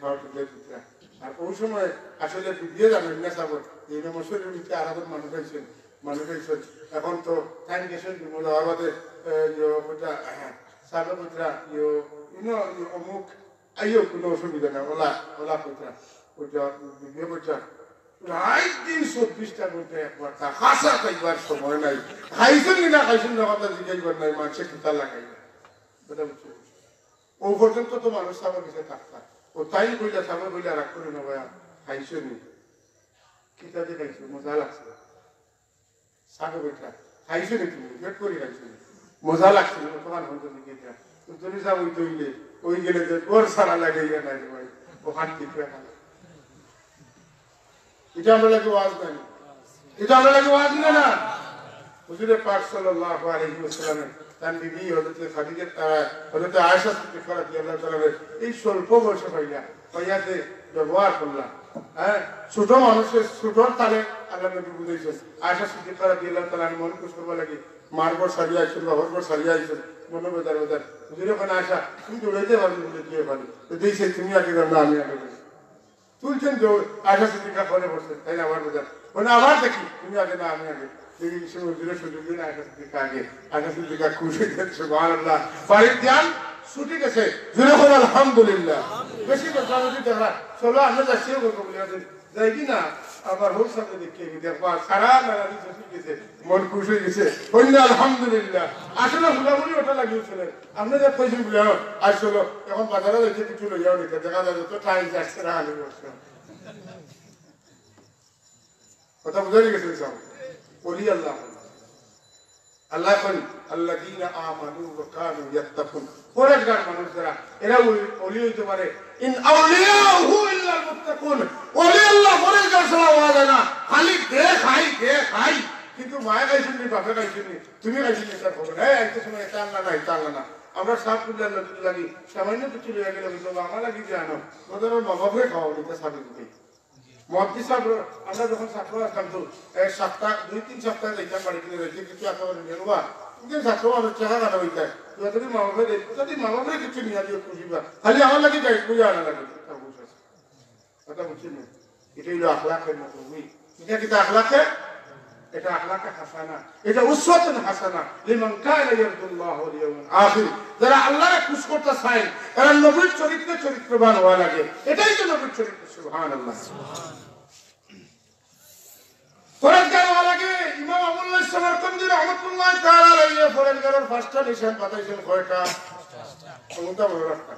খাওয়া টিপে টুকরা আর ওই সময় আসলে বিয়ে যাবেন না সাবর এই মশারির নিচে আর এখন মানুষ হয়েছেন এখন তো টাইম গেছেন বিমল আবাদে সাবে পুত্রা অমুক আইও কোনো অসুবিধা না ওলা পুত্রা ওইটা বিয়ে পুত্রা প্রায় দিন 24টা করতে একবার তা খাসা খাইবার সময় নাই খাইছেন কিনা খাইছেন না কথা জিজ্ঞাসা নাই মানুষের খিতা লাগাই কথা বুঝছো ও পর্যন্ত তো মানুষ সাবার কাছে থাকতা ও তাই বইলা সাবার বইলা রাগ করে না ভাইয়া খাইছো নি খিতা দিয়ে খাইছো মজা লাগছে সাবে বইটা খাইছো নি তুমি পেট করে খাইছো মজা লাগছে তোমার হতো নি এটা তুমি যা ওই তৈলে ওই গেলে যে ওর সারা লাগে নাই ভাই ও হাত দিতে খাবে এটা আমরা লাগে ওয়াজ নাই এটা আমরা লাগে ওয়াজ না হুজুর পাক সাল্লাল্লাহু আলাইহি ওয়াসাল্লাম তার বিবি হযরত খাদিজা হযরত আয়েশা সিদ্দিকা রাদিয়াল্লাহু তাআলা এই স্বল্প বয়সে পাইয়াতে ব্যবহার করলাম হ্যাঁ ছোট মানুষের ছোট তালে আল্লাহ নবী বুঝাইছেন আয়েশা সিদ্দিকা রাদিয়াল্লাহু তাআলা মন খুশ করবার লাগি মারবর সারিয়া আইছেন বাবর সারিয়া আইছেন মনে বেদার হুজুর ওখানে আয়েশা তুমি দৌড়াইতে পারবে বলে দিয়ে পারি তো দিয়েছে তুমি আগে না আমি আগে তুলছেন আয়েশা সিদ্দিকা ফোনে বসছেন তাই আমার বেদার মানে আবার দেখি তুমি আগে না আমি আগে দেখি হুজুরের সুযোগ দিন আয়েশা সিদ্দিকা আগে আয়েশা সিদ্দিকা খুশি সুবহানাল্লাহ বাড়ির ধ্যান ছুটি গেছে জুড়ে হল আলহামদুলিল্লাহ বেশি কথা যদি দেখা চলো আমরা যাচ্ছিও গল্প বলে যাই কি না আবার হোক সাথে দেখে দেখবা সারা নারাজি ছুটি গেছে মন খুশি হয়ে গেছে হইল আলহামদুলিল্লাহ আসলে হুলাহুলি ওটা লাগিয়েছিলেন আপনি যে পয়সা বলে আসলো এখন বাজারে যাইতে কিছু লইয়াও নিতে দেখা যায় তো টাইম যাচ্ছে না আমি বলছি কথা বুঝা গেছে সব ওলি আল্লাহ আল্লাহ করি আল্লাযীনা আমানু ওয়া কানু ইয়াত্তাকুন পরেশগার মানুষ যারা এরা ওলি হইতে পারে ইন আউলিয়াহু ইল্লাল মুত্তাকুন ওলি আল্লাহ পরেশগার ছাড়া হওয়া যায় না খালি দে খাই কিন্তু মায়া গাইছেন নি বাপে গাইছেন নি তুমি গাইছেন নি তার খবর একটা সময় এটা আল্লাহ না আমরা সাপ তুলে লাগি সামান্য কিছু লিয়ে গেলে বুঝলো আমার লাগি জানো ওদের বাবাকে খাওয়া দিতে সাথে দিতে মহাদি সাহেব আমরা যখন ছাত্র আসতাম তো এক সপ্তাহ 2-3 সপ্তাহ দেখতাম বাড়ি কিনে রয়েছে কিছু একেবারে নেওয়া কিন্তু ছাত্র মানুষ টাকা কাটা হইতে যদি মা বাবা কিছু নিয়ে দিয়ে খুশিবা খালি আমার লাগে যাই বুঝে আনা লাগে কথা বুঝছি না এটা হইলো আখলাকের মতো এটা কিন্তু আখলাকে এটা আখলাকে হাসানা এটা উসওয়াতুন হাসানা লিমান কানা ইয়ারজুল্লাহ ওয়াল ইয়াউমিল আখির যারা আল্লাহকে খুশ করতে চায় এরা নবীর চরিত্রবান হওয়া লাগে এটাই তো নবীর চরিত্র সুবহানাল্লাহ ফরজগার হওয়া লাগে ইমাম আবুল্লাহ সামারকান্দি রাহমাতুল্লাহ তাআলা আলাইহি ফরজগারের ফার্স্টটা নিশান পাতাইছেন কয়টা কোনটা বড় রাখা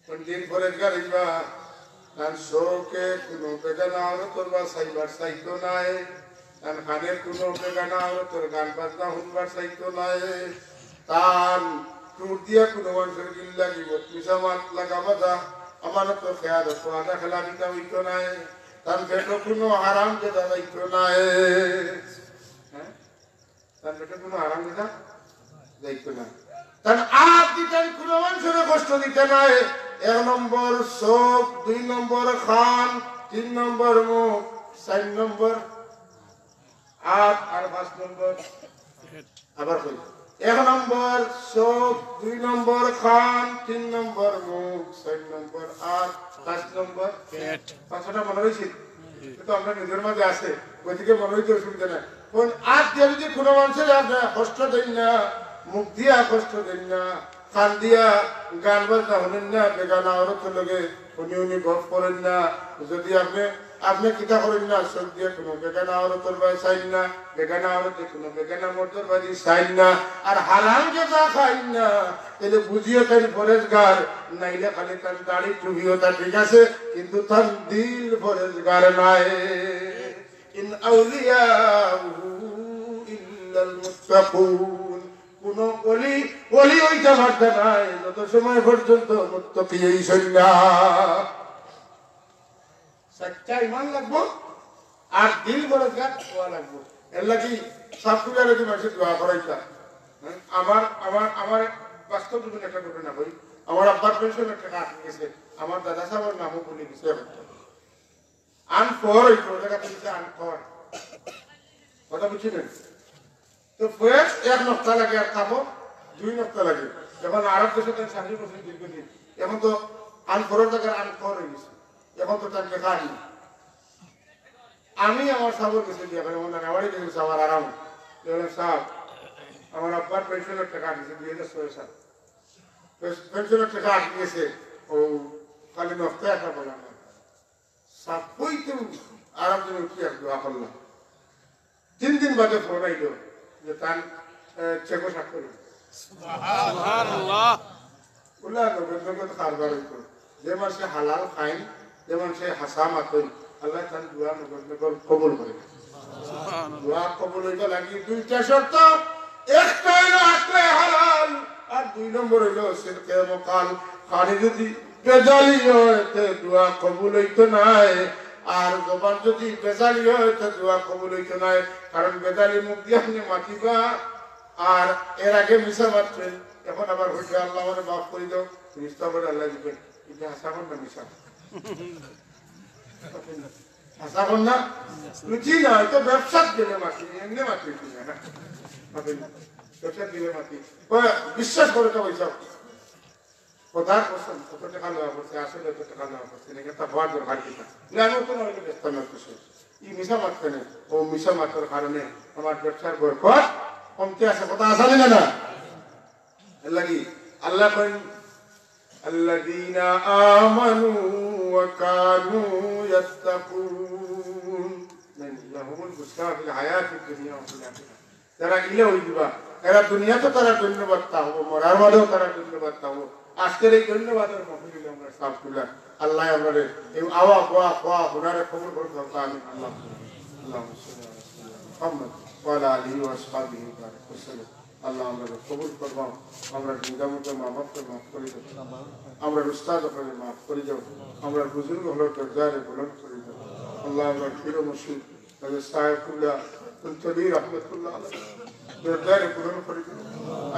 কোন দিন ফরজগার ইবা তার শোকে কোনো বেগানা তোর বা সাইবার সাইতো নাই তার খানের কোনো বেগানা তোর গান বাজনা হুনবার সাইতো নাই তার টুর দিয়া কোনো মানুষের গিল লাগিব মিশামাত লাগা বাজা আমার তো খেয়াল আদা খেলা দিতে হইতো নাই তার পেটে কোনো আরাম যেটা যাইতো নাই তার পেটে কোনো আরাম যেটা যাইতো না তার আপ দিতেন কোনো মানুষের কষ্ট দিতে নাই 1 নম্বর চোখ 2 নম্বর খান 3 নম্বর মুখ 4 নম্বর হাত আর 5 নম্বর আবার কই 1 নম্বর চোখ 2 নম্বর খান 3 নম্বর মুখ 4 নম্বর হাত 5 নম্বর পেট পাঁচটা মনে হইছে তো আমরা নিজের মাঝে আছে ওইদিকে মনে হইতে অসুবিধা নাই কোন হাত দিয়ে যদি কোনো মানুষের কষ্ট দেন না মুখ দিয়া কষ্ট দেন না কান দিয়া গান বাজনা হলেন না বেগানা অরত লগে উনি গপ করেন না যদি আপনি কিতা করেন না চোখ দিয়ে কোনো বেগানা অরতর বাই চাইন না বেগানা অরতে কোনো বেগানা মর্তর বাজি চাইন না আর হারাম যেটা খাইন না তাহলে বুঝিও তাই ফরেজগার নাইলে খালি তার দাড়ি টুবিও তা ঠিক আছে কিন্তু তার দিল ফরেজগার নাই ইন আউলিয়াহু ইল্লাল মুত্তাকুন কোন ওলি হইতে পারতে নাই যত সময় পর্যন্ত মুত্তাকি হইছেন না সচ্চা ঈমান লাগবো আর দিল ফরেজগার হওয়া লাগবো এর লাগি সবগুলা লাগি মানুষের দোয়া করাইতা আমার বাস্তব জীবনে একটা ঘটনা বই আমার আব্বার পেনশনের টাকা আটকে গেছে আমার দাদা সাহেবের নামও বলে গেছে আনফর হইতো ওটা বলছে আনফর কথা বুঝছিলেন তো ফার্স্ট 1 নকতা লাগে আর খাবো 2 নকতা লাগে যখন আরব দেশে তার 60 বছর দীর্ঘদিন এখন তো আনফরের জায়গায় আনফর হয়ে গেছে এখন তো তার দেখা নেই আমি আমার সাবর গেছে দিয়ে ওনার আবারই গেছে আমার আরাম সাহেব আমার আব্বার পেনশনের টাকা দিয়েছে 2006 সাল পেনশনের টাকা আটকে গেছে ও খালি নকতা একটা বললাম সাপ কইতে আরাম দিন কি আর দোয়া করলাম 3 দিন বাদে ফোন আইলো যে তার চেকো স্বাক্ষর সুবহানাল্লাহ ওলা নগদ কারবার হইতো যে মাসে হালাল খাইন যে মাসে হাসামাত হই আল্লাহ তার দোয়া নগদ কবুল করে সুবহানাল্লাহ দোয়া কবুল হইতে লাগি 2টা শর্ত একটা হলো আকলে হালাল আর 2 নম্বর হলো শিরকে মুকাল খালি যদি বেজালি হয় তে দোয়া কবুল হইতো নাই আর জবান যদি বেজালি হয় তো দোয়া কবুল হইতো নাই কারণ বেজালি মুখ দিয়ে আপনি মাতিবা আর এর আগে মিশা মারছেন এখন আবার হইতে আল্লাহ আমারে মাফ করে দাও মিশা বলে আল্লাহ দিবেন এটা হাসাবন না মিশা হাসাবন না রুচি না তো ব্যবসাত গেলে মাতি এমনি মাতি না ব্যবসাত গেলে মাতি বিশ্বাস করে তো ওইসব কোথার কোশ্চেন কত টাকা নেওয়া পড়ছে আসলে কত টাকা নেওয়া পড়ছে নাকি একটা হওয়ার দরকার কিনা আমি তো নয় ব্যস্ত না কিছু এই মিশা মারতে নেই ও মিশা মাত্রার কারণে আমার ব্যবসার বরকত কমতে আসে কথা আসলে না লাগি আল্লাহ কইন আল্লাযীনা আমানু ওয়া কানু ইয়াত্তাকুন লাহুমুল বুশরা ফিল হায়াতিদ দুনিয়া ওয়া ফিল আখিরাহ যারা ইলা হইবা এরা দুনিয়াতে তারা ধন্যবাদ পাবো মরার মাঝেও তারা ধন্যবাদ পাবো আজকের এই ধন্যবাদের মাহফিলে আমরা সাফুল্লাহ আল্লাহ আমারে এই আওয়া কোয়া কোয়া হুনারে কবুল করতে আমিন আল্লাহ আল্লাহুম্মা সাল্লি আলা মুহাম্মদ ওয়া আলা আলিহি ওয়া আসহাবিহি ওয়াসাল্লাম আল্লাহ আমরা কবুল করব আমরা নিজামকে মাফ করে দাও আমরা উস্তাদ হলে মাফ করে দাও আমরা বুজুর্গ হলো দরজারে বুলন্দ করে দাও আল্লাহ আমরা ফিরো মুশিদ তাদের সাহেবুল্লাহ তুলতলি রহমতুল্লাহ আলাইহি দরজারে বুলন্দ করে দাও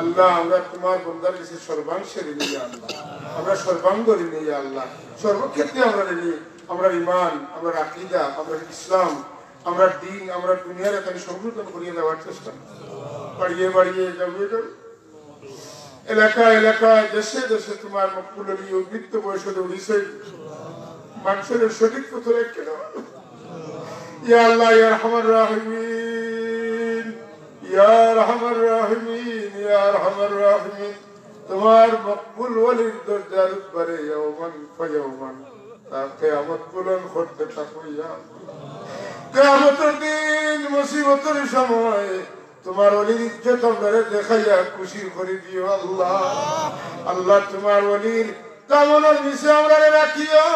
আল্লাহ আমরা তোমার বান্দার কাছে সর্বাংশে ঋণী আল্লাহ আমরা সর্বাঙ্গ ঋণী আল্লাহ সর্বক্ষেত্রে আমরা ঋণী আমরা ঈমান আমরা আকীদা আমরা ইসলাম আমরা দ্বীন আমরা দুনিয়ার এখানে সমৃদ্ধ করিয়ে দেওয়ার চেষ্টা বাড়িয়ে বাড়িয়ে যাবে এলাকায় এলাকায় দেশে দেশে তোমার মকবুল আলী বৃত্ত বয়সে উড়িছে মানুষের সঠিক পথে রেখে দাও ইয়া আল্লাহ ইয়া আরহামার রাহিমিন ইয়া আরহামার রাহিমিন ইয়া আরহামার রাহিমিন তোমার মকবুল ওলির দরজার উপরে ইয়াওমান ফায়াওমান তা কিয়ামত বুলন্দ করতে থাকো ইয়া কিয়ামতের দিন মুসিবতের সময় তোমার ওলির ইজ্জত আমরা দেখাইয়া খুশি করে দিও আল্লাহ আল্লাহ তোমার ওলির দামনের নিচে আমরা রাখিও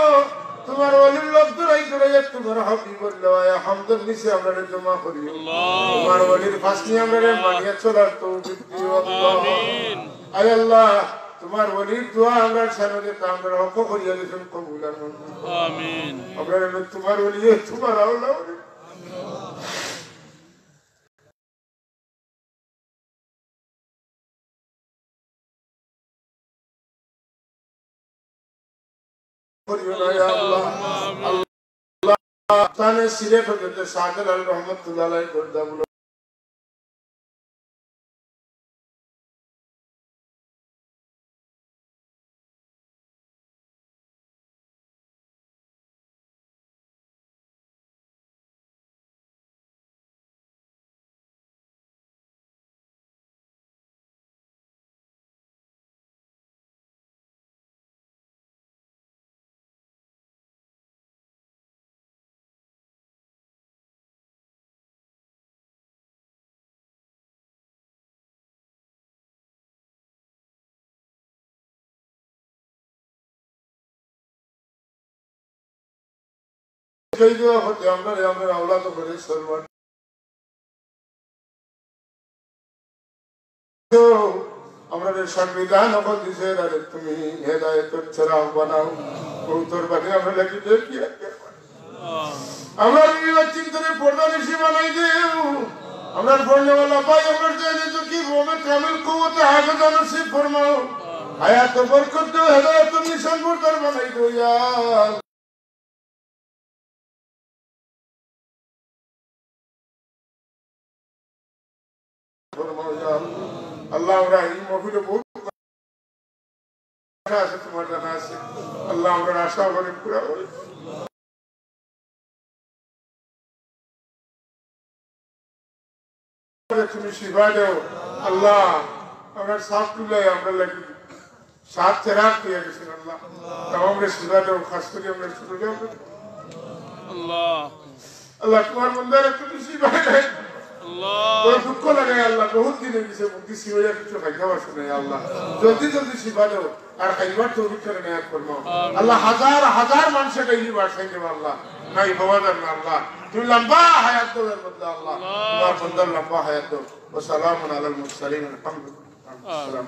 তোমার ওলির লোক দূরাই দূরাই তোমার হাবিবুল্লাহ হামদের নিচে আমরা জমা করিও তোমার ওলির ফাঁসি আমরা মানিয়ে চলার তৌফিক দিও আল্লাহ আমিন আয় আল্লাহ তোমার ওলির দোয়া আমরা সামনে তা আমরা হক করিয়া দিবেন কবুল আমিন আমরা তোমার ওলি তোমার আল্লাহ তানে সিলেট হতে সাদর আল রহমাতুল্লাহ আলাইহি করদাবুল আমরা আওলাদ করে সলমান আমাদের সংবিধান এখন দিছে তুমি হেদায়েতের চেরাগ বানাও কৌতর বানি আমরা লাগি দেখি আমরা চিন্তনের পর্দানিশী বানাই দেও আমরা বর্ণওয়ালা ভাই আমরা জানি তো কি রোমে কামিল কুওয়াতে হাফেজ নসিব ফরমাও হায়াত বরকত দাও হেদায়েতের নিশান পর্দার বানাই দাও ইয়া আল্লাহ আমরা এই মহফিলে বহুত আশা আছে তোমার জানা আছে আল্লাহ আমরা আশা করে পুরা করি তুমি শিফা দাও আল্লাহ আমরা সাফ তুলাই আমরা লাগি সাত চেরাগ দিয়ে গেছেন আল্লাহ তাও আমরা শিফা দাও খাস করে আমরা শুরু যাও আল্লাহ আল্লাহ তোমার মন্দিরে তুমি শিফা দাও আল্লাহ দুঃখ লাগে আল্লাহ বহুত দিনের পিছে মুক্তি সিওয়া কিছু খাইখাবার শুনে আল্লাহ জলদি জলদি শিফা দাও আর খাইবার তৌফিক করে নেয়াত ফরমাও আল্লাহ হাজার হাজার মানুষের এই বাসায় দেব আল্লাহ নাই ভবাদার না আল্লাহ তুমি লম্বা হায়াত দাও এর বদলে আল্লাহ তোমার বন্দার লম্বা হায়াত দাও ওয়া সালামুন আলাল মুরসালিন আলহামদুলিল্লাহ